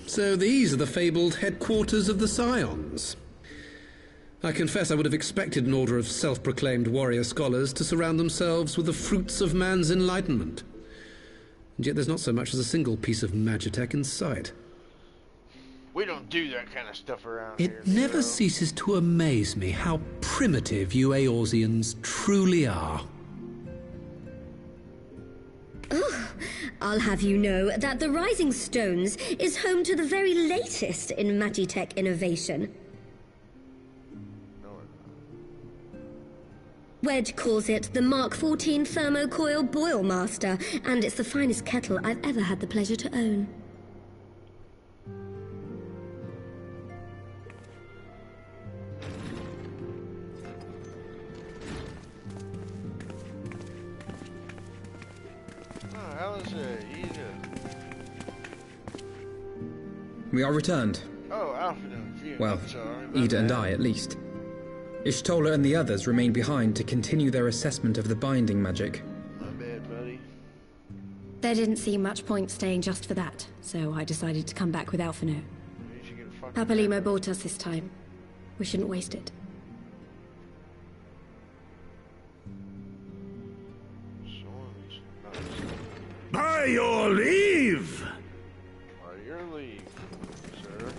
So these are the fabled headquarters of the Scions. I confess I would have expected an order of self-proclaimed warrior scholars to surround themselves with the fruits of man's enlightenment. And yet there's not so much as a single piece of magitech in sight.
We don't do that kind of stuff around
It
here.
never ceases to amaze me how primitive you Eorzeans truly are.
Oh, I'll have you know that the Rising Stones is home to the very latest in magitech innovation. Wedge calls it the Mark 14 Thermocoil Boil Master, and it's the finest kettle I've ever had the pleasure to own.
Oh, how is Ida?
We are returned.
Oh, Alfredo. Phew,
Well,
I'm sorry.
Ida and I, at least. Ishtola and the others remain behind to continue their assessment of the binding magic.
My bad, buddy.
There didn't seem much point staying just for that, so I decided to come back with Alphino. Papalimo bought us this time. We shouldn't waste it.
By your leave!
By your leave, sir.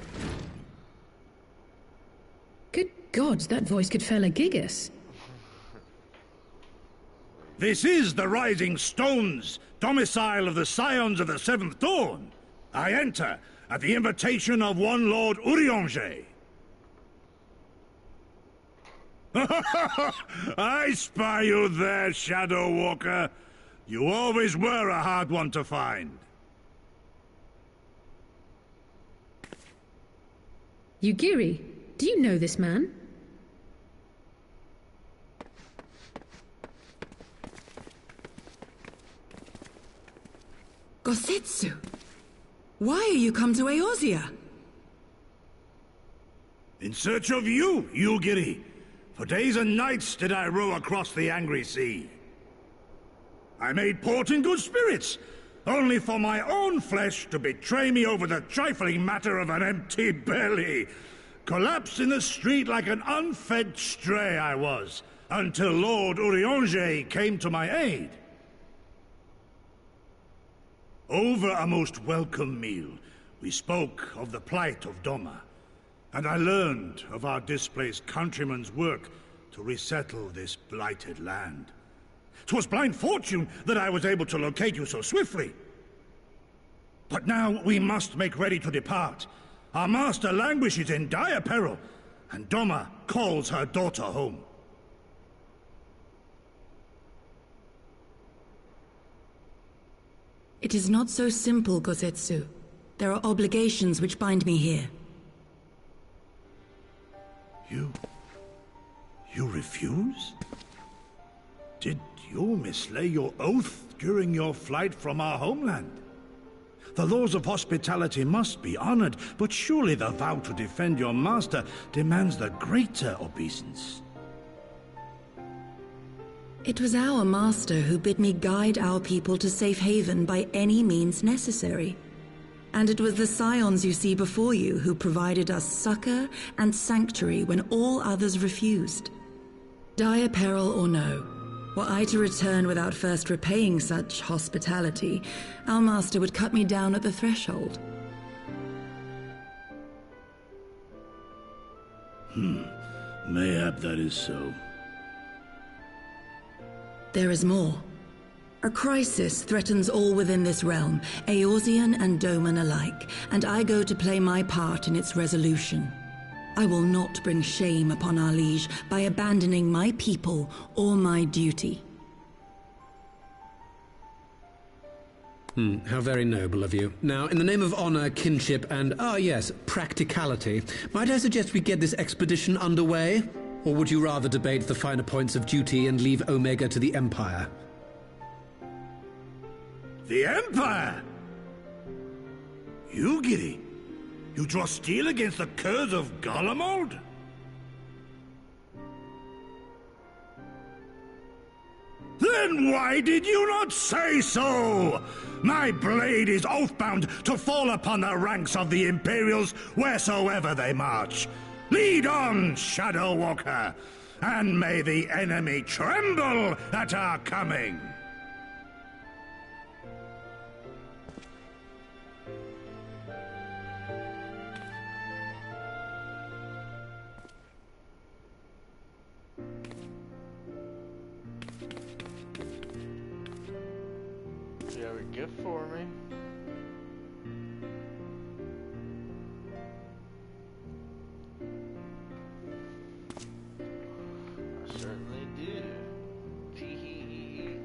Good God, that voice could fell a gigas.
This is the Rising Stones, domicile of the Scions of the Seventh Dawn. I enter at the invitation of one Lord Urianger. I spy you there, Shadow Walker. You always were a hard one to find.
Yugiri, do you know this man?
Gosetsu, why are you come to Eorzea?
In search of you, Yugiri. For days and nights did I row across the angry sea. I made port in good spirits, only for my own flesh to betray me over the trifling matter of an empty belly. Collapsed in the street like an unfed stray I was, until Lord Urianger came to my aid. Over a most welcome meal, we spoke of the plight of Doma, and I learned of our displaced countrymen's work to resettle this blighted land. 'Twas blind fortune that I was able to locate you so swiftly. But now we must make ready to depart. Our master languishes in dire peril, and Doma calls her daughter home.
It is not so simple, Gosetsu. There are obligations which bind me here.
You refuse? Did you mislay your oath during your flight from our homeland? The laws of hospitality must be honored, but surely the vow to defend your master demands the greater obeisance.
It was our master who bid me guide our people to safe haven by any means necessary. And it was the Scions you see before you who provided us succor and sanctuary when all others refused. Dire peril or no, were I to return without first repaying such hospitality, our master would cut me down at the threshold.
Mayhap that is so.
There is more. A crisis threatens all within this realm, Eorzean and Doman alike, and I go to play my part in its resolution. I will not bring shame upon our liege by abandoning my people or my duty.
How very noble of you. Now, in the name of honor, kinship, and, practicality, might I suggest we get this expedition underway? Or would you rather debate the finer points of duty and leave Omega to the Empire?
The Empire? Yugiri, you draw steel against the curse of Garlemald? Then why did you not say so? My blade is oath-bound to fall upon the ranks of the Imperials wheresoever they march. Lead on, Shadow Walker, and may the enemy tremble at our coming.
Do you have a gift for me? I certainly do. Tee-hee-hee.